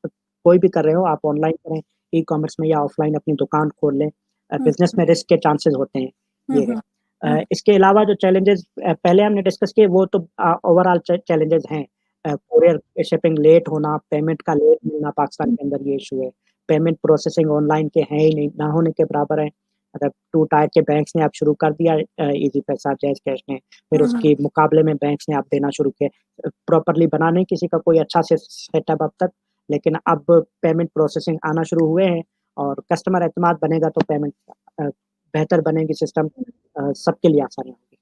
कोई भी कर रहे हो, आप ऑनलाइन करें, ई-कॉमर्स में या ऑफ़लाइन अपनी दुकान खोल लें, हुँ, बिज़नेस में रिस्क के चांसेज़ होते हैं, हुँ, ये है। हुँ। हुँ, इसके अलावा जो चैलेंजेज़ पहले हमने डिस्कस किए, वो तो ओवरऑल चैलेंजेज़ हैं। कोरियर शिपिंग लेट होना, पेमेंट का लेट मिलना, पाकिस्तान हुँ, के अंदर ये इश्यू है। पेमेंट प्रोसेसिंग ऑनलाइन के हैं ही नहीं, ना होने के बराबर है। अगर 2 टायर के बैंक्स ने अब शुरू कर दिया, ईज़ी पैसा, जैज़ कैश ने, फिर हुँ, हुँ, उसके मुकाबले में बैंक्स ने अब देना शुरू किया। प्रॉपर्ली बना नहीं किसी का कोई अच्छा से सेटअप अब तक, लेकिन अब पेमेंट प्रोसेसिंग आना शुरू हुए हैं, और कस्टमर एतमाद बनेगा तो पेमेंट अ, बेहतर बनेगी, सिस्टम सबके लिए आसानी होगी।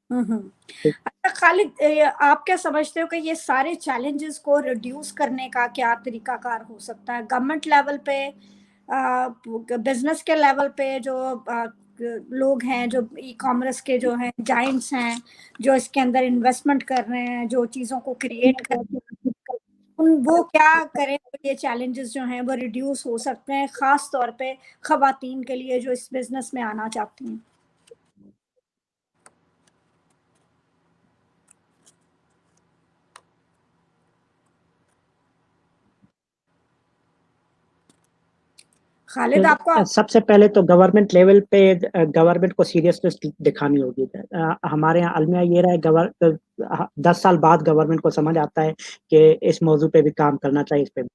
हुँ, हुँ। ठीक। अच्छा खालिद आप क्या समझते हो कि ये सारे चैलेंजेस को रिड्यूस करने का क्या तरीकाकार हो सकता है? गवर्नमेंट लेवल पे बिज़नेस के लेवल पे जो लोग हैं, जो ई-कॉमर्स के जो हैं जायंट्स हैं, जो इसके अंदर इन्वेस्टमेंट कर रहे हैं, जो चीज़ों को क्रिएट कर उन वो क्या करें तो ये चैलेंजेस जो हैं वो रिड्यूस हो सकते हैं, ख़ास तौर पे ख़वातीन के लिए जो इस बिज़नेस में आना चाहती हैं? खालिद आपको सबसे पहले तो गवर्नमेंट लेवल पे गवर्नमेंट को सीरियसनेस दिखानी होगी। हमारे यहाँ अलमिया ये रहा है, 10 साल बाद गवर्नमेंट को समझ आता है कि इस मौज़ू पे भी काम करना चाहिए, इस पे भी।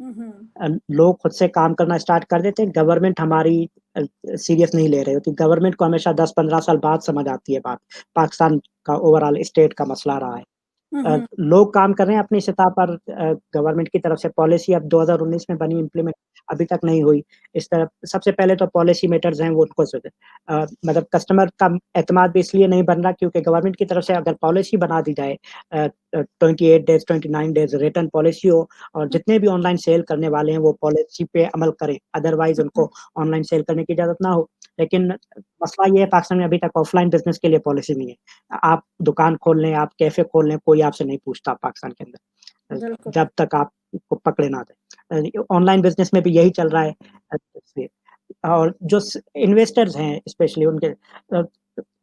हुँ, हुँ। लोग खुद से काम करना स्टार्ट कर देते हैं, गवर्नमेंट हमारी सीरियस नहीं ले रही होती। गवर्नमेंट को हमेशा 10-15 साल बाद समझ आती है बात। पाकिस्तान का ओवरऑल स्टेट का मसला रहा है। हुँ, हुँ। लोग काम कर रहे हैं अपनी सतह पर, गवर्नमेंट की तरफ से पॉलिसी अब 2019 में बनी, इम्प्लीमेंट अभी तक नहीं हुई। इस तरफ सबसे पहले तो पॉलिसी मेटर्स हैं, वो उनको मतलब कस्टमर का एतमाद भी इसलिए नहीं बन रहा, क्योंकि गवर्नमेंट की तरफ से अगर पॉलिसी बना दी जाए, 28 डेज़, 29 डेज़ रिटर्न पॉलिसी हो, और हुँ, जितने भी ऑनलाइन सेल करने वाले हैं वो पॉलिसी पे अमल करें, अदरवाइज़ हुँ, उनको ऑनलाइन सेल करने की इजाज़त ना हो। लेकिन मसला ये है पाकिस्तान में अभी तक ऑफ़लाइन बिज़नेस के लिए पॉलिसी नहीं है। आप दुकान खोल लें, आप कैफ़े खोल लें, कोई आपसे नहीं पूछता पाकिस्तान के अंदर बिल्कुल। जब तक आपको पकड़े ना जाएँ। ऑनलाइन बिज़नेस में भी यही चल रहा है। इसलिए और जो स इन्वेस्टर्स हैं स्पेशली उनके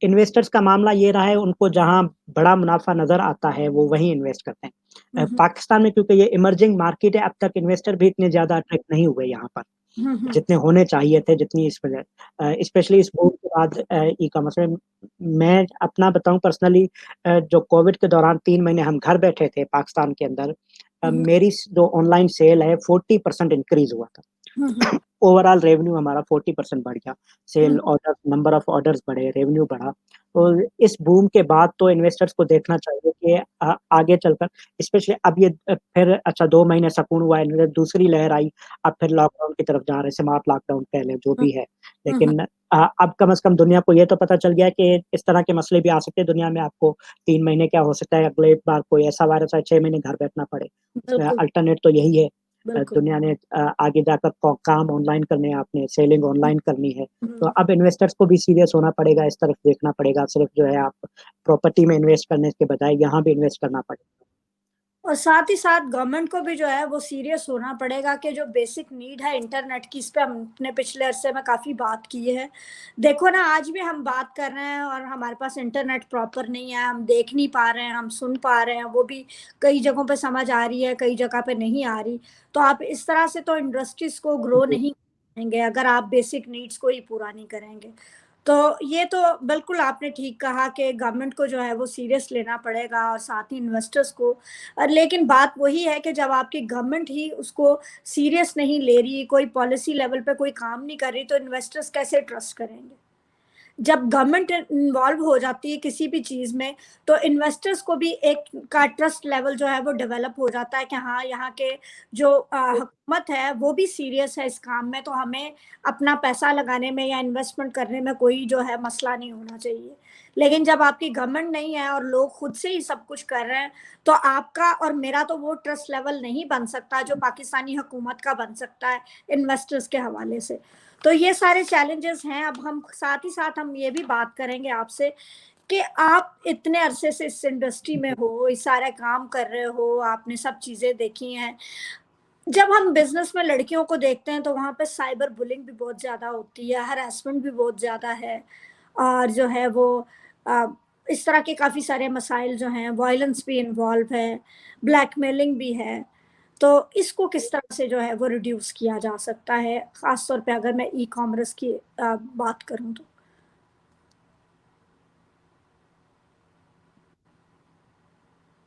इन्वेस्टर्स का मामला ये रहा है उनको जहाँ बड़ा मुनाफ़ा नज़र आता है, वो वहीं इन्वेस्ट करते हैं। हुँ, हुँ। पाकिस्तान में क्योंकि ये इमर्जिंग मार्केट है, अब तक इन्वेस्टर भी इतने ज़्यादा अट्रैक्ट नहीं हुए यहाँ पर, हुँ, हुँ। जितने होने चाहिए थे, जितनी इस वजह स्पेशली इस बूम के बाद ई-कॉमर्स में मैं अपना बताऊँ पर्सनली जो कोविड के दौरान 3 महीने हम घर बैठे थे पाकिस्तान के अंदर हुँ, हुँ। मेरी जो ऑनलाइन सेल है 40% इंक्रीज़ हुआ था। हुँ, हुँ। ओवरऑल रेवेन्यू हमारा 40% बढ़ गया। हुँ, sale order number of orders बढ़े, रेवेन्यू बढ़ा। तो इस बूम के बाद तो इन्वेस्टर्स को देखना चाहिए कि आगे चलकर स्पेशली अब ये फिर अच्छा 2 महीने सुकून हुआ है, दूसरी लहर आई, अब फिर लॉकडाउन की तरफ जा रहे हैं, स्मार्ट लॉकडाउन कह लें, जो हुँ, भी है। हुँ, हुँ। लेकिन अब कम से कम दुनिया को ये तो पता चल गया है कि इस तरह के मसले भी आ सकते हैं दुनिया में, आपको 3 महीने क्या हो सकता है, अगले बार कोई ऐसा वायरस आए, 6 महीने घर बैठना पड़े। इसका बिल्कुल, अल्टरनेट तो यही है। बिल्कुल। दुनिया ने आगे जाकर काम ऑनलाइन करने हैं आपने, सेलिंग हुँ, ऑनलाइन करनी है। तो हुँ। अब इन्वेस्टर्स को भी सीरियस होना पड़ेगा, इस तरफ देखना पड़ेगा, सिर्फ़ जो है आप प्रॉपर्टी में इन्वेस्ट करने के बजाय यहाँ भी इन्वेस्ट करना पड़ेगा। और साथ ही साथ गवर्नमेंट को भी जो है वो सीरियस होना पड़ेगा कि जो बेसिक नीड है इंटरनेट की, इस पे हमने पिछले अरसे में काफ़ी बात की है। देखो ना, आज भी हम बात कर रहे हैं और हमारे पास इंटरनेट प्रॉपर नहीं है, हम देख नहीं पा रहे हैं, हम सुन पा रहे हैं, वो भी कई जगहों पे समझ आ रही है, कई जगह पे नहीं आ रही। तो आप इस तरह से तो इंडस्ट्रीज़ को ग्रो जी, नहीं करेंगे अगर आप बेसिक नीड्स को ही पूरा नहीं करेंगे। तो ये तो बिल्कुल आपने ठीक कहा कि गवर्नमेंट को जो है वो सीरियस लेना पड़ेगा और साथ ही इन्वेस्टर्स को। लेकिन बात वही है कि जब आपकी गवर्नमेंट ही उसको सीरियस नहीं ले रही, कोई पॉलिसी लेवल पे कोई काम नहीं कर रही, तो इन्वेस्टर्स कैसे ट्रस्ट करेंगे? जब गवर्नमेंट इन्वॉल्व हो जाती है किसी भी चीज़ में, तो इन्वेस्टर्स को भी एक का ट्रस्ट लेवल जो है वो डेवलप हो जाता है कि हाँ, यहाँ के जो हुकूमत है वो भी सीरियस है इस काम में, तो हमें अपना पैसा लगाने में या इन्वेस्टमेंट करने में कोई जो है मसला नहीं होना चाहिए। लेकिन जब आपकी गवर्नमेंट नहीं है और लोग खुद से ही सब कुछ कर रहे हैं, तो आपका और मेरा तो वो ट्रस्ट लेवल नहीं बन सकता जो पाकिस्तानी हुकूमत का बन सकता है इन्वेस्टर्स के हवाले से। तो ये सारे चैलेंजेस हैं। अब हम साथ ही साथ हम ये भी बात करेंगे आपसे कि आप इतने अरसे से इस इंडस्ट्री में जी, हो, इस सारे काम कर रहे हो, आपने सब चीज़ें देखी हैं। जब हम बिज़नेस में लड़कियों को देखते हैं तो वहाँ पे साइबर बुलिंग भी बहुत ज़्यादा होती है, हैरेसमेंट भी बहुत ज़्यादा है और जो है वो अ, इस तरह के काफ़ी सारे मसाइल जो हैं, वॉयलेंस भी इन्वॉल्व है, ब्लैकमेलिंग भी है। तो इसको किस तरह से जो है वो रिड्यूस किया जा सकता है, ख़ास तौर पे अगर मैं ई-कॉमर्स की बात करूँ तो?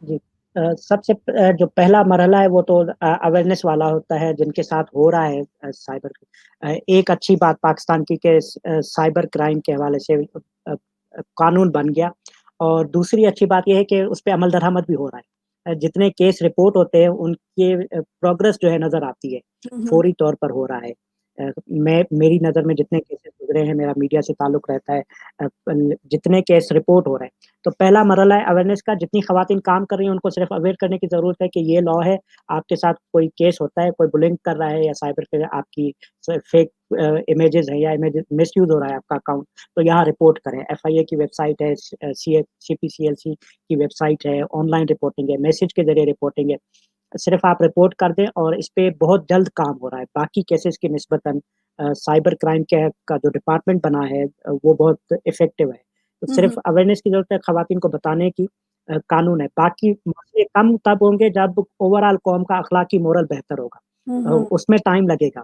जी। जो पहला मरहला है वो तो अवेयरनेस वाला होता है जिनके साथ हो रहा है साइबर एक अच्छी बात पाकिस्तान की कि साइबर क्राइम के हवाले से कानून बन गया और दूसरी अच्छी बात ये है कि उस पे अमल दरामद भी हो रहा है। जितने केस रिपोर्ट होते हैं उनके प्रोग्रेस जो है नज़र आती है, हुँ, हुँ। फौरी तौर पर हो रहा है। मैं मेरी नज़र में जितने केसेस गुज़रे हैं, मेरा मीडिया से ताल्लुक रहता है पल जितने केस रिपोर्ट हो रहे हैं, तो पहला मरहला है अवेयरनेस का, जितनी ख़वातीन काम कर रही हैं उनको सिर्फ़ अवेयर करने की ज़रूरत है कि ये लॉ है, आपके साथ कोई केस होता है, कोई बुलिंग कर रहा है या साइबर पे आपकी फेक इमेजेस हैं या इमेजेस मिसयूज़ हो रहा है आपका अकाउंट, तो यहाँ रिपोर्ट करें। एफआईए की वेबसाइट है, सीपीसीएलसी की वेबसाइट है, ऑनलाइन रिपोर्टिंग है, मैसेज के ज़रिए रिपोर्टिंग है। सिर्फ़ आप रिपोर्ट कर दें और इस पे बहुत जल्द काम हो रहा है। बाकी केसेज़ की निस्बतन साइबर क्राइम के का जो डिपार्टमेंट बना है वो बहुत इफ़ेक्टिव है। तो हुँ, सिर्फ़ हुँ। अवेयरनेस की ज़रूरत है, ख़वातीन को बताने की कानून है। बाकी मसले कम तब होंगे जब ओवरऑल कौम का अख़लाक़ी मोरल बेहतर होगा। हुँ, हुँ। उसमें टाइम लगेगा।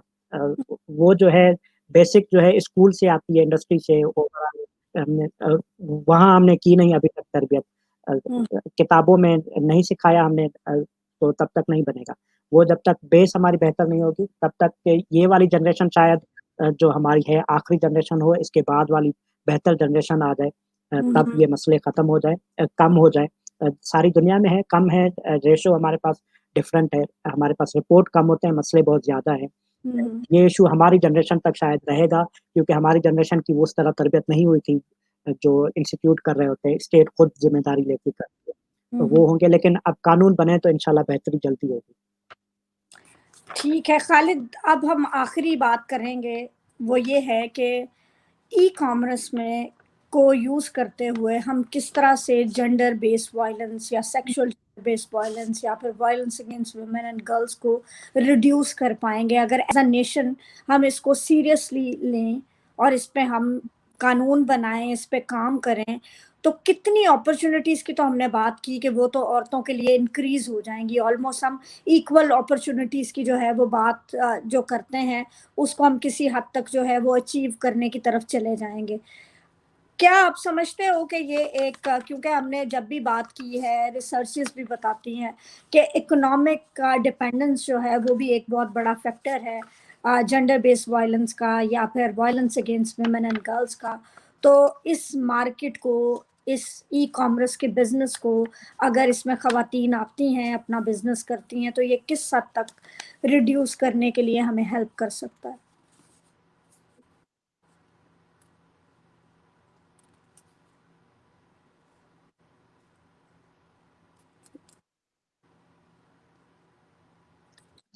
वो जो है बेसिक जो है स्कूल से आती है, इंडस्ट्री से ओवरऑल हमने वहाँ हमने की नहीं अभी तक तरबियत। अ, हुँ, किताबों में नहीं सिखाया हमने तो तब तक नहीं बनेगा। वो जब तक बेस हमारी बेहतर नहीं होगी, तब तक ये वाली जनरेशन शायद जो हमारी है आखिरी जनरेशन हो, इसके बाद वाली बेहतर जनरेशन आ जाए हुँ, तब हुँ। ये मसले खत्म हो जाए कम हो जाए। सारी दुनिया में है, कम है रेशो हमारे पास डिफरेंट है, हमारे पास रिपोर्ट कम होते हैं, मसले बहुत ज़्यादा हैं। हुँ, हुँ। ये इश्यू हमारी जनरेशन तक शायद रहेगा क्योंकि हमारी जनरेशन की वो उस तरह तरबियत नहीं हुई थी, जो इंस्टीट्यूट कर रहे होते हैं, स्टेट खुद ज़िम्मेदारी लेके करती है। हुँ, तो हुँ। वो होंगे लेकिन अब कानून बने तो इंशाल्लाह बेहतरी जल्दी होगी। ठीक है, खालिद, अब हम आखिरी बात करेंगे, वो ये है कि ई कॉमर्स में को यूज़ करते हुए हम किस तरह से जेंडर बेस्ड वायलेंस या सेक्सुअल बेस्ड वायलेंस या फिर violence against women and girls को रिड्यूस कर पाएंगे, अगर एज अ नेशन हम इसको सीरियसली लें और इस पे हम कानून बनाएं, इस पे काम करें, तो कितनी अपॉर्चुनिटीज की तो हमने बात की कि वो तो औरतों के लिए इंक्रीज हो जाएंगी। ऑलमोस्ट हम इक्वल अपॉर्चुनिटीज की जो है वो बात जो करते हैं, उसको हम किसी हद तक जो है वो अचीव करने की तरफ चले जाएंगे। क्या आप समझते हो कि ये एक, क्योंकि हमने जब भी बात की है, रिसर्चेस भी बताती हैं कि इकोनॉमिक का डिपेंडेंस जो है वो भी एक बहुत बड़ा फैक्टर है जेंडर बेस्ड वायलेंस का या फिर violence against women and girls का। तो इस मार्केट को, इस ई कॉमर्स के बिजनेस को, अगर इसमें खवातीन आती हैं, अपना बिजनेस करती हैं, तो ये किस हद तक रिड्यूस करने के लिए हमें हेल्प कर सकता है?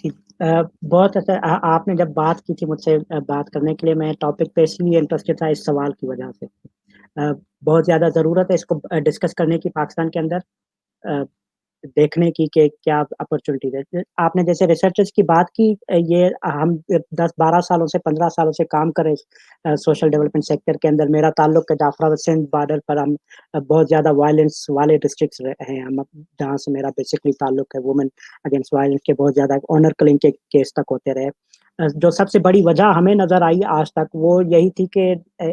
जी, बहुत अच्छा। आपने जब बात की थी मुझसे बात करने के लिए, मैं टॉपिक पे इसलिए इंटरेस्टेड था इस सवाल की वजह से। बहुत ज़्यादा ज़रूरत है इसको डिस्कस करने की पाकिस्तान के अंदर, अ, देखने की कि क्या अपॉर्चुनिटीज़ है। आपने जैसे रिसर्चर्स की बात की, ये हम 10-12 सालों से 15 सालों से काम कर रहे हैं सोशल डेवलपमेंट सेक्टर के अंदर। मेरा ताल्लुक है जाफराबाद सिंध बॉर्डर पर। हम बहुत ज़्यादा वायलेंस वाले डिस्ट्रिक्ट्स हैं हम, जहाँ से मेरा बेसिकली ताल्लुक है। वुमेन अगेंस्ट वायलेंस के बहुत ज़्यादा ऑनर किलिंग के केस तक होते रहे। जो सबसे बड़ी वजह हमें नज़र आई आज तक वो यही थी कि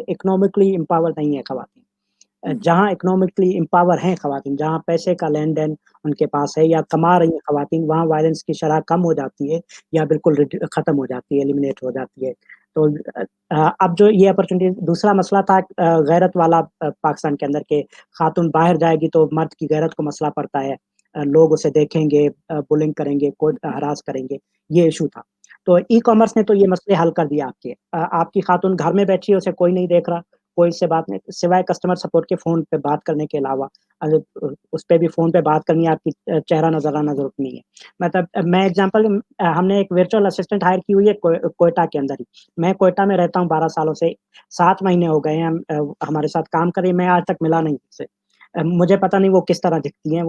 इकोनॉमिकली एम्पावर नहीं है खवातीन। जहाँ इकोनॉमिकली एम्पावर हैं खवातीन, जहाँ पैसे का लेन-देन उनके पास है या कमा रही हैं खवातीन, वहाँ वायलेंस की शरह कम हो जाती है या बिल्कुल खत्म हो जाती है, एलिमिनेट हो जाती है। तो अब जो ये अपॉर्चुनिटी, दूसरा मसला था गैरत वाला, पाकिस्तान के अंदर के खातून बाहर जाएगी तो मर्द की गैरत को मसला पड़ता है। लोग उसे देखेंगे, बुलिंग करेंगे, कोई हरास करेंगे, ये इश्यू था। तो ई-कॉमर्स ने तो ये मसले हल कर दिए आपके। आपकी खातून घर में बैठी है, उसे कोई नहीं देख रहा, कोई उससे बात नहीं, सिवाय कस्टमर सपोर्ट के फ़ोन पे बात करने के अलावा। अगर उस पे भी फ़ोन पे बात करनी है, आपकी चेहरा नज़र आना ज़रूरत नहीं है। मतलब मैं एग्ज़ाम्पल, हमने एक वर्चुअल असिस्टेंट हायर की हुई है क्वेटा के अंदर ही। मैं क्वेटा में रहता हूँ 12 सालों से, 7 महीने हो गए हैं हमारे साथ काम कर रही है, मैं आज तक मिला नहीं उससे। मुझे पता नहीं वो किस तरह दिखती हैं,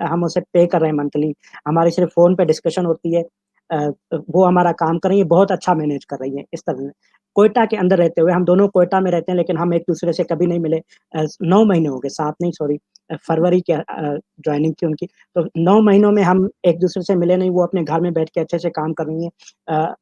हम उसे पे कर रहे हैं मंथली, हमारी सिर्फ़ फ़ोन पे डिस्कशन होती है। वो हमारा काम कर रही हैं, बहुत अच्छा मैनेज कर रही हैं, इस तरह से। क्वेटा के अंदर रहते हुए, हम दोनों क्वेटा में रहते हैं, लेकिन हम एक-दूसरे से कभी नहीं मिले। 9 महीने हो गए, 7 नहीं सॉरी, फरवरी के जॉइनिंग थी उनकी, तो 9 महीनों में हम एक-दूसरे से मिले नहीं, वो अपने घर में बैठ के अच्छे से काम कर रही हैं। अ,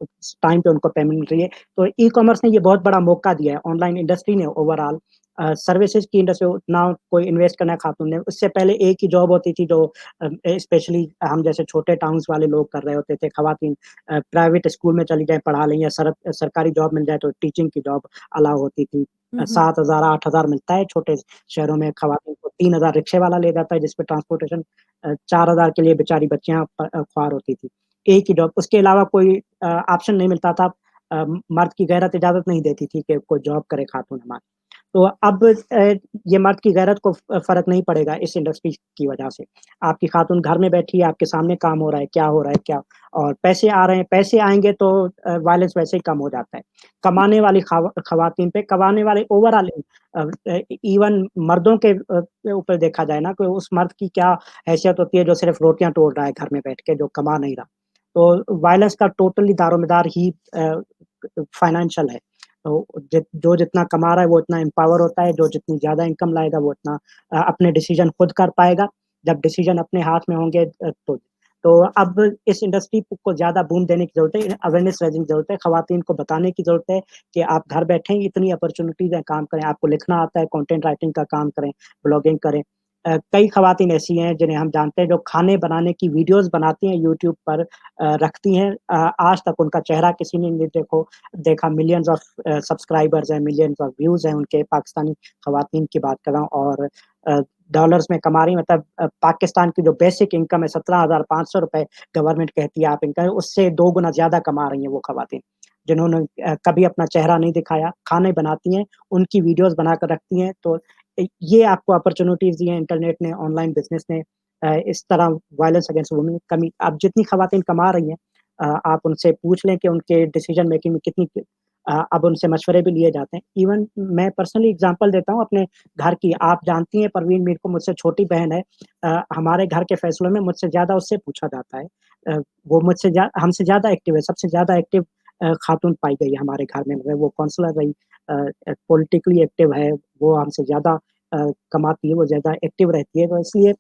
टाइम पे उनको पेमेंट मिल रही है। तो ई-कॉमर्स ने ये बहुत बड़ा मौका दिया है ऑनलाइन इंडस्ट्री ने ओवरऑल। सर्विसेज़ की इंडस्ट्री उतना कोई इन्वेस्ट करना है खातून ने। उससे पहले एक ही जॉब होती थी जो स्पेशली हम जैसे छोटे टाउन्स वाले लोग कर रहे होते थे, खवातीन प्राइवेट स्कूल में चली जाएँ, पढ़ा लें या सरकारी जॉब मिल जाए तो टीचिंग की जॉब अलाउ होती थी। हुँ, हुँ। 7,000 8,000 मिलता है छोटे शहरों में खवातीन को, 3,000 रिक्शे वाला ले जाता है जिस पे ट्रांसपोर्टेशन, 4,000 के लिए बेचारी बच्चियाँ ख्वार होती थी। एक ही जॉब, उसके अलावा कोई ऑप्शन नहीं मिलता था। मर्द की गैरत इजाज़त नहीं देती थी कि कोई जॉब करे खातून हमारी। तो अब ये मर्द की गैरत को फ़र्क नहीं पड़ेगा इस इंडस्ट्री की वजह से। आपकी खातून घर में बैठी है, आपके सामने काम हो रहा है, क्या हो रहा है, क्या, और पैसे आ रहे हैं, पैसे आएँगे तो वायलेंस वैसे ही कम हो जाता है। कमाने वाली खवातीन पे, कमाने वाले ओवरऑल, इवन मर्दों के ऊपर देखा जाए ना, कि उस मर्द की क्या हैसियत होती है जो सिर्फ़ रोटियाँ तोड़ रहा है घर में बैठ के, जो कमा नहीं रहा। तो वायलेंस का टोटली दारोमदार ही फाइनेंशियल है। तो जो जितना कमा रहा है वो उतना एम्पावर होता है, जो जितनी ज़्यादा इनकम लाएगा वो उतना अपने डिसीज़न खुद कर पाएगा। जब डिसीज़न अपने हाथ में होंगे तो अब इस इंडस्ट्री को ज़्यादा बूम देने की ज़रूरत है, अवेयरनेस रेज़िंग की ज़रूरत है, खवातीन को बताने की ज़रूरत है कि आप घर बैठे ही इतनी अपॉर्च्युनिटीज़ हैं, काम करें, आपको लिखना आता है, कंटेंट राइटिंग का काम करें, ब्लॉगिंग करें। कई खवातीन ऐसी हैं जिन्हें हम जानते हैं जो खाने बनाने की वीडियोज़ बनाती हैं यूट्यूब पर, रखती हैं। आज तक उनका चेहरा किसी ने नहीं देखा, मिलियंस ऑफ सब्सक्राइबर्स हैं, मिलियंस ऑफ व्यूज़ हैं उनके, पाकिस्तानी खवातीन की बात कर रहा हूँ, और डॉलर्स में कमा रही हैं। मतलब पाकिस्तान की जो बेसिक इनकम है ₹17,500 गवर्नमेंट कहती है आप इनकम, उससे 2 गुना ज़्यादा कमा रही हैं वो खवातीन, जिन्होंने कभी अपना चेहरा नहीं दिखाया, खाने बनाती हैं, उनकी वीडियोज़ बनाकर रखती हैं। तो ये आपको अपॉर्च्युनिटीज़ दी हैं इंटरनेट ने, ऑनलाइन बिज़नेस ने। इस तरह वायलेंस अगेंस्ट वुमेन कमी, अब जितनी खवातीन कमा रही हैं, आप उनसे पूछ लें कि उनके डिसीजन मेकिंग में कितनी अब उनसे मशवरे भी लिए जाते हैं। इवन मैं पर्सनली एग्ज़ाम्पल देता हूँ अपने घर की। आप जानती हैं परवीन मीर को, मुझसे छोटी बहन है। हमारे घर के फैसलों में मुझसे ज़्यादा उससे पूछा जाता है। वो मुझसे हमसे ज़्यादा एक्टिव है, सबसे ज़्यादा एक्टिव खातून पाई गई है हमारे घर में। मतलब वो काउंसलर रही, पॉलिटिकली एक्टिव है, वो हमसे ज़्यादा कमाती है, वो ज़्यादा एक्टिव रहती है। तो इसलिए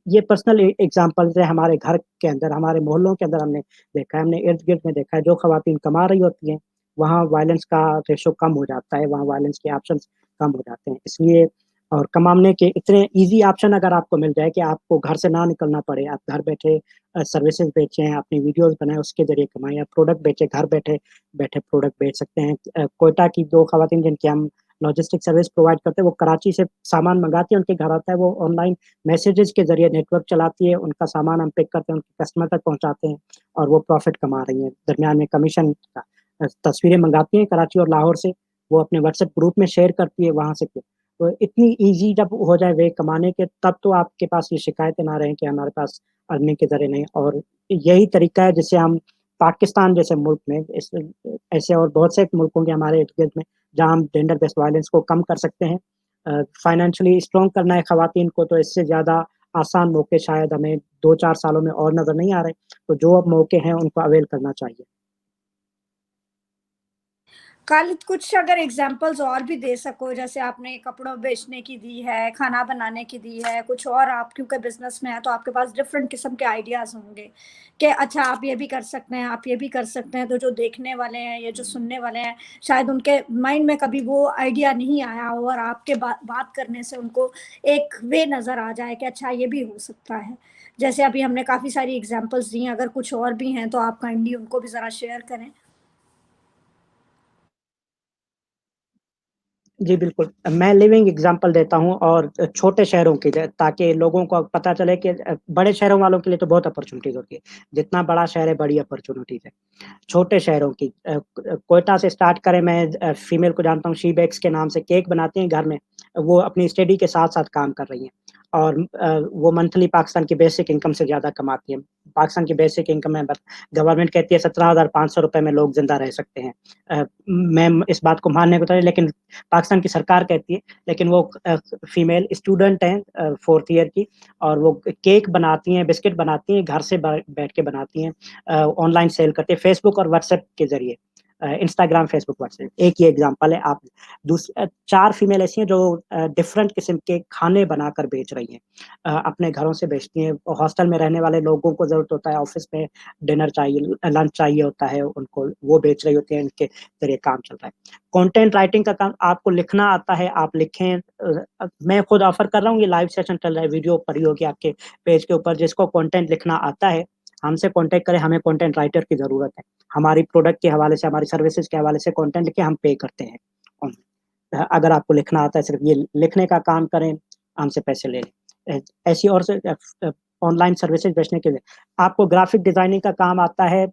ये पर्सनल एग्ज़ाम्पल्स है हमारे घर के अंदर, हमारे मोहल्लों के अंदर हमने देखा है, हमने इर्द-गिर्द में देखा है। जो ख़वातीन कमा रही होती हैं, वहाँ वायलेंस का रेशो कम हो जाता है, वहाँ वायलेंस के ऑप्शंस कम हो जाते हैं। इसलिए और कमाने के इतने ईज़ी ऑप्शन अगर आपको मिल जाए कि आपको घर से ना निकलना पड़े, आप घर बैठे सर्विसेज़ बेचें, अपनी वीडियोज़ बनाएँ, उसके ज़रिए कमाएँ, या प्रोडक्ट बेचें, घर बैठे बैठे प्रोडक्ट बेच सकते हैं। क्वेटा की 2 ख़वातीन जिनकी हम लॉजिस्टिक सर्विस प्रोवाइड करते हैं, वो कराची से सामान मँगाती हैं, उनके घर आता है, वो ऑनलाइन मैसेजेज़ के ज़रिए नेटवर्क चलाती है, उनका सामान हम पिक करते हैं, उनके कस्टमर तक पहुँचाते हैं और वो प्रॉफ़िट कमा रही हैं। दरमियान में कमीशन का तस्वीरें मँगाती हैं कराची और लाहौर से, वो अपने व्हाट्सएप ग्रुप में शेयर करती है, वहाँ से तो इतनी ईज़ी जब हो जाए वे कमाने के, तब तो आपके पास ये शिकायतें ना रहें कि हमारे पास अर्निंग के ज़रिए नहीं। और यही तरीका है जिससे हम पाकिस्तान जैसे मुल्क में ऐसे और बहुत से मुल्कों के हमारे इर्द-गिर्द में, जहाँ हम जेंडर बेस्ड वायलेंस को कम कर सकते हैं। फाइनेंशियली स्ट्रॉन्ग करना है खवातीन को, तो इससे ज़्यादा आसान मौके शायद हमें 2-4 सालों में और नज़र नहीं आ रहे। तो जो अब मौके हैं उनको अवेल करना चाहिए। खालिद, कुछ अगर एग्ज़ाम्पल्स और भी दे सको, जैसे आपने कपड़ों बेचने की दी है, खाना बनाने की दी है, कुछ और। आप क्योंकि बिज़नेस में हैं, तो आपके पास डिफ़रेंट किस्म के आइडियाज़ होंगे कि अच्छा आप ये भी कर सकते हैं, आप ये भी कर सकते हैं। तो जो देखने वाले हैं या जो सुनने वाले हैं, शायद उनके माइंड में कभी वो आइडिया नहीं आया हो और आपके बात करने से उनको एक वे नज़र आ जाए कि अच्छा ये भी हो सकता है। जैसे अभी हमने काफ़ी सारी एग्ज़ाम्पल्स दी हैं, अगर कुछ और भी हैं तो आप काइंडली उनको भी ज़रा शेयर करें। जी, बिल्कुल। मैं लिविंग एग्ज़ाम्पल देता हूँ और छोटे शहरों की, ताकि लोगों को पता चले कि बड़े शहरों वालों के लिए तो बहुत अपॉर्च्युनिटीज़ होती है। जितना बड़ा शहर है, बड़ी अपॉर्च्युनिटीज़ है। छोटे शहरों की क्वेटा से स्टार्ट करें, मैं फीमेल को जानता हूँ, शी बेक्स के नाम से केक बनाती हैं घर में। वो अपनी स्टडी के साथ-साथ काम कर रही हैं और वो मंथली पाकिस्तान की बेसिक इनकम से ज़्यादा कमाती हैं। पाकिस्तान की बेसिक इनकम है, बट गवर्नमेंट कहती है ₹17,500 में लोग ज़िंदा रह सकते हैं। मैं इस बात को मानने को तैयार, लेकिन पाकिस्तान की सरकार कहती है। लेकिन वो फीमेल स्टूडेंट हैं 4th ईयर की, और वो केक बनाती हैं, बिस्किट बनाती हैं, घर से बैठ के बनाती हैं। ऑनलाइन सेल करते हैं फेसबुक और व्हाट्सएप के ज़रिए। इंस्टाग्राम, फेसबुक, व्हाट्सएप, एक ये एग्ज़ाम्पल है। आप 4 फीमेल ऐसी हैं जो डिफरेंट किस्म के खाने बनाकर बेच रही हैं। अपने घरों से बेचती हैं। हॉस्टल में रहने वाले लोगों को ज़रूरत होता है, ऑफ़िस में डिनर चाहिए, लंच चाहिए होता है उनको, वो बेच रही होती हैं, इनके ज़रिए काम चल रहा है। कंटेंट राइटिंग का काम, आपको लिखना आता है, आप लिखें। मैं खुद ऑफ़र कर रहा हूँ, ये लाइव सेशन चल रहा है, वीडियो पड़ी होगी आपके पेज के ऊपर। जिसको कंटेंट लिखना आता है, हमसे कॉन्टैक्ट करें, हमें कंटेंट राइटर की ज़रूरत है। हमारी प्रोडक्ट के हवाले से, हमारी सर्विसेज़ के हवाले से कंटेंट लिखें, हम पे करते हैं। अगर आपको लिखना आता है, सिर्फ़ ये लिखने का काम करें, हमसे पैसे ले लें। ऐसी और से ऑनलाइन सर्विसेज़ बेचने के लिए आपको ग्राफ़िक डिज़ाइनिंग का काम आता है,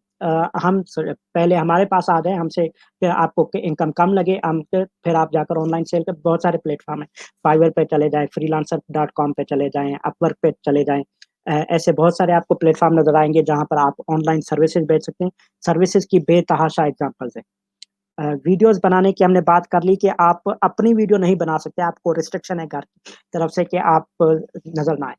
हम स पहले हमारे पास आ जाएँ, हमसे फिर आपको इनकम कम लगे, हम फिर आप जाकर ऑनलाइन सेल कर, बहुत सारे प्लेटफ़ॉर्म हैं। फाइवर पे चले जाएँ, freelancer.com पे चले जाएँ, अपवर्क पे चले जाएँ। ऐसे बहुत सारे आपको प्लेटफ़ॉर्म नज़र आएँगे जहाँ पर आप ऑनलाइन सर्विसेज़ बेच सकते हैं। सर्विसेज़ की बेतहाशा एग्ज़ाम्पल्स हैं। वीडियोज़ बनाने की हमने बात कर ली कि आप अपनी वीडियो नहीं बना सकते, आपको रिस्ट्रिक्शन है घर की तरफ से कि आप नज़र ना आएँ।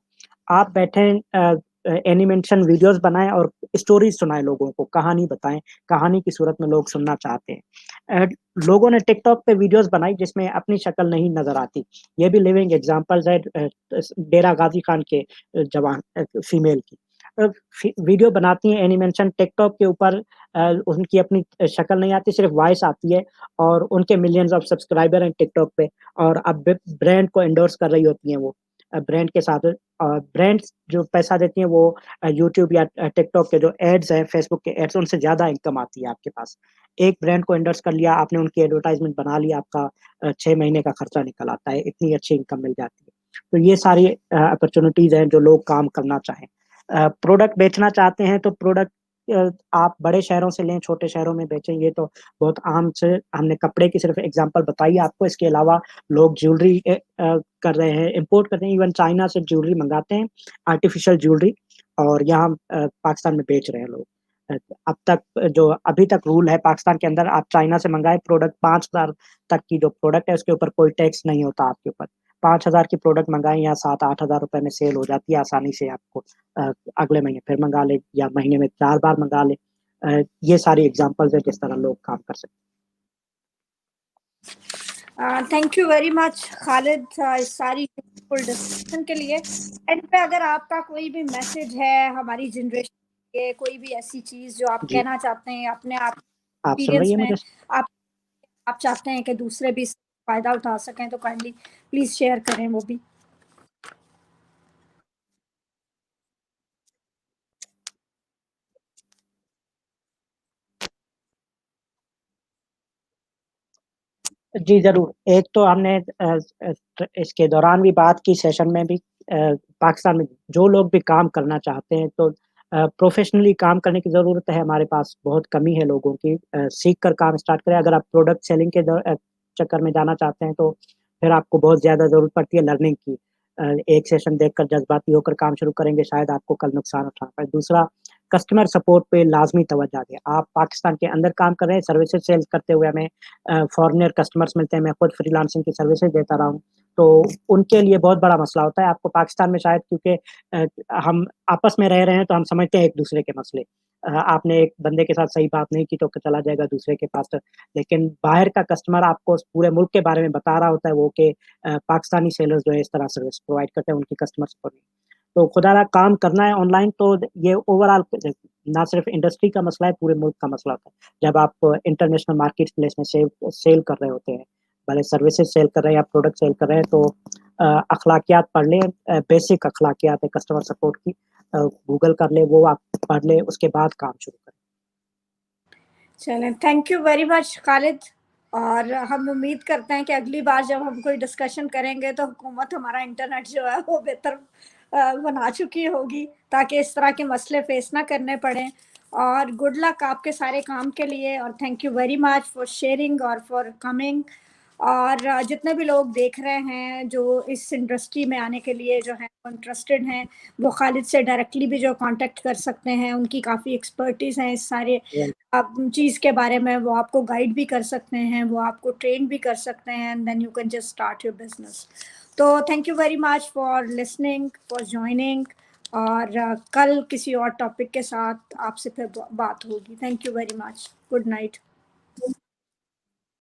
आप बैठें, एनिमेशन वीडियोज़ बनाएँ और स्टोरीज़ सुनाएँ लोगों को, कहानी बताएँ, कहानी की सूरत में लोग सुनना चाहते हैं। लोगों ने टिकटॉक पे वीडियोज़ बनाई जिसमें अपनी शक्ल नहीं नज़र आती। ये भी लिविंग एग्ज़ाम्पल्स है डेरा गाज़ी खान के जवान फीमेल की। अ, वीडियो बनाती हैं एनिमेशन टिकटॉक के ऊपर। उनकी अपनी शक्ल नहीं आती, सिर्फ़ वॉइस आती है और उनके मिलियंस ऑफ सब्सक्राइबर हैं टिकटॉक पे, और अब ब्रांड को एंडोर्स कर रही होती हैं वो। ब्रांड के साथ ब्रांड्स जो पैसा देती हैं वो यूट्यूब या टिकटॉक के जो एड्स हैं, फेसबुक के एड्स, उनसे ज़्यादा इनकम आती है आपके पास। एक ब्रांड को एंडोर्स कर लिया आपने, उनकी एडवर्टाइज़मेंट बना ली, आपका 6 महीने का खर्चा निकल आता है, इतनी अच्छी इनकम मिल जाती है। तो ये सारी अपॉर्च्युनिटीज़ हैं जो लोग काम करना चाहें। प्रोडक्ट बेचना चाहते हैं तो प्रोडक्ट आप बड़े शहरों से लें, छोटे शहरों में बेचें, ये तो बहुत आम से, हमने कपड़े की सिर्फ़ एग्ज़ाम्पल बताई आपको। इसके अलावा लोग ज्वेलरी कर रहे हैं, इम्पोर्ट कर रहे हैं, इवन चाइना से ज्वेलरी मँगाते हैं, आर्टिफ़िशियल ज्वेलरी, और यहाँ पाकिस्तान में बेच रहे हैं लोग। अब तक जो अभी तक रूल है पाकिस्तान के अंदर, आप चाइना से मंगाए प्रोडक्ट 5,000 तक की जो प्रोडक्ट है उसके ऊपर कोई टैक्स नहीं होता आपके ऊपर। 5,000 की प्रोडक्ट मंगाएँ या 7-8 हज़ार रुपए में सेल हो जाती है आसानी से आपको। अगले महीने फिर मंगा लें या महीने में 4 बार मंगा लें। ये सारी एग्ज़ाम्पल्स है जिस तरह लोग काम कर सकते हैं। Thank you very much Khalid इस सारी यूजफुल डिस्कशन के लिए। एंड पे अगर आपका कोई भी मैसेज है हमारी जनरेशन के, कोई भी ऐसी चीज जो आप जी, कहना चाहते हैं अपने आप आप सुन रही एक्सपीरियंस हैं में, मुझे? आप आप चाहते हैं कि दूसरे भी फायदा उठा सकें, तो काइंडली प्लीज शेयर करें वो भी। जी, ज़रूर। एक तो हमने इसके दौरान भी बात की, सेशन में भी, पाकिस्तान में जो लोग भी काम करना चाहते हैं तो प्रोफ़ेशनली काम करने की ज़रूरत है, हमारे पास बहुत कमी है लोगों की। सीख कर काम स्टार्ट करें, अगर आप प्रोडक्ट सेलिंग के चक्कर में जाना चाहते हैं तो फिर आपको बहुत ज़्यादा ज़रूरत पड़ती है लर्निंग की। एक सेशन देखकर जज़्बाती होकर काम शुरू करेंगे, शायद आपको कल नुकसान उठाना पड़े। दूसरा, कस्टमर सपोर्ट पे लाज़मी तवज्जो दें। आप पाकिस्तान के अंदर काम कर रहे हैं, सर्विसेज़ सेल करते हुए हमें फॉरेनर कस्टमर्स मिलते हैं, मैं खुद फ्रीलांसिंग की सर्विसेज़ देता रहा हूँ, तो उनके लिए बहुत बड़ा मसला होता है। आपको पाकिस्तान में शायद क्योंकि हम आपस में रह रहे हैं, तो हम समझते हैं एक-दूसरे के मसले। आपने एक बंदे के साथ सही बात नहीं की, तो चला जाएगा दूसरे के पास। लेकिन बाहर का कस्टमर आपको उस पूरे मुल्क के बारे में बता रहा होता है वो कि पाकिस्तानी सेलर्स जो है इस तरह सर्विस प्रोवाइड करते हैं, उनकी कस्टमर सपोर्ट नहीं। तो खुदारा काम करना है ऑनलाइन, तो ये ओवरऑल ना सिर्फ़ इंडस्ट्री का मसला है, पूरे मुल्क का मसला होता है। जब आप इंटरनेशनल मार्केट प्लेस में सेल कर रहे होते हैं, भले सर्विसेज़ सेल कर रहे हैं या प्रोडक्ट सेल कर रहे हैं, तो अखलाकियात पढ़ लें, बेसिक अखलाकियात है कस्टमर सपोर्ट की, गूगल कर लें, वो आप पढ़ लें, उसके बाद काम शुरू करें। चलें, thank you very much Khalid. और हम उम्मीद करते हैं कि अगली बार जब हम कोई डिस्कशन करेंगे तो हुकूमत हमारा इंटरनेट जो है वो बेहतर बना चुकी होगी, ताकि इस तरह के मसले फेस ना करने पड़ें। और गुड लक आपके सारे काम के लिए, और thank you very much for sharing और फॉर कमिंग। और जितने भी लोग देख रहे हैं जो इस इंडस्ट्री में आने के लिए जो है इंटरेस्टेड हैं, वो खालिद से डायरेक्टली भी जो कांटेक्ट कर सकते हैं। उनकी काफ़ी एक्सपर्टीज़ है इस सारे आप चीज़ के बारे में, वो आपको गाइड भी कर सकते हैं, वो आपको ट्रेन भी कर सकते हैं, and then you can just start your business. तो thank you very much for listening, for joining. और कल किसी और टॉपिक के साथ आपसे फिर बात होगी। Thank you very much. Good night.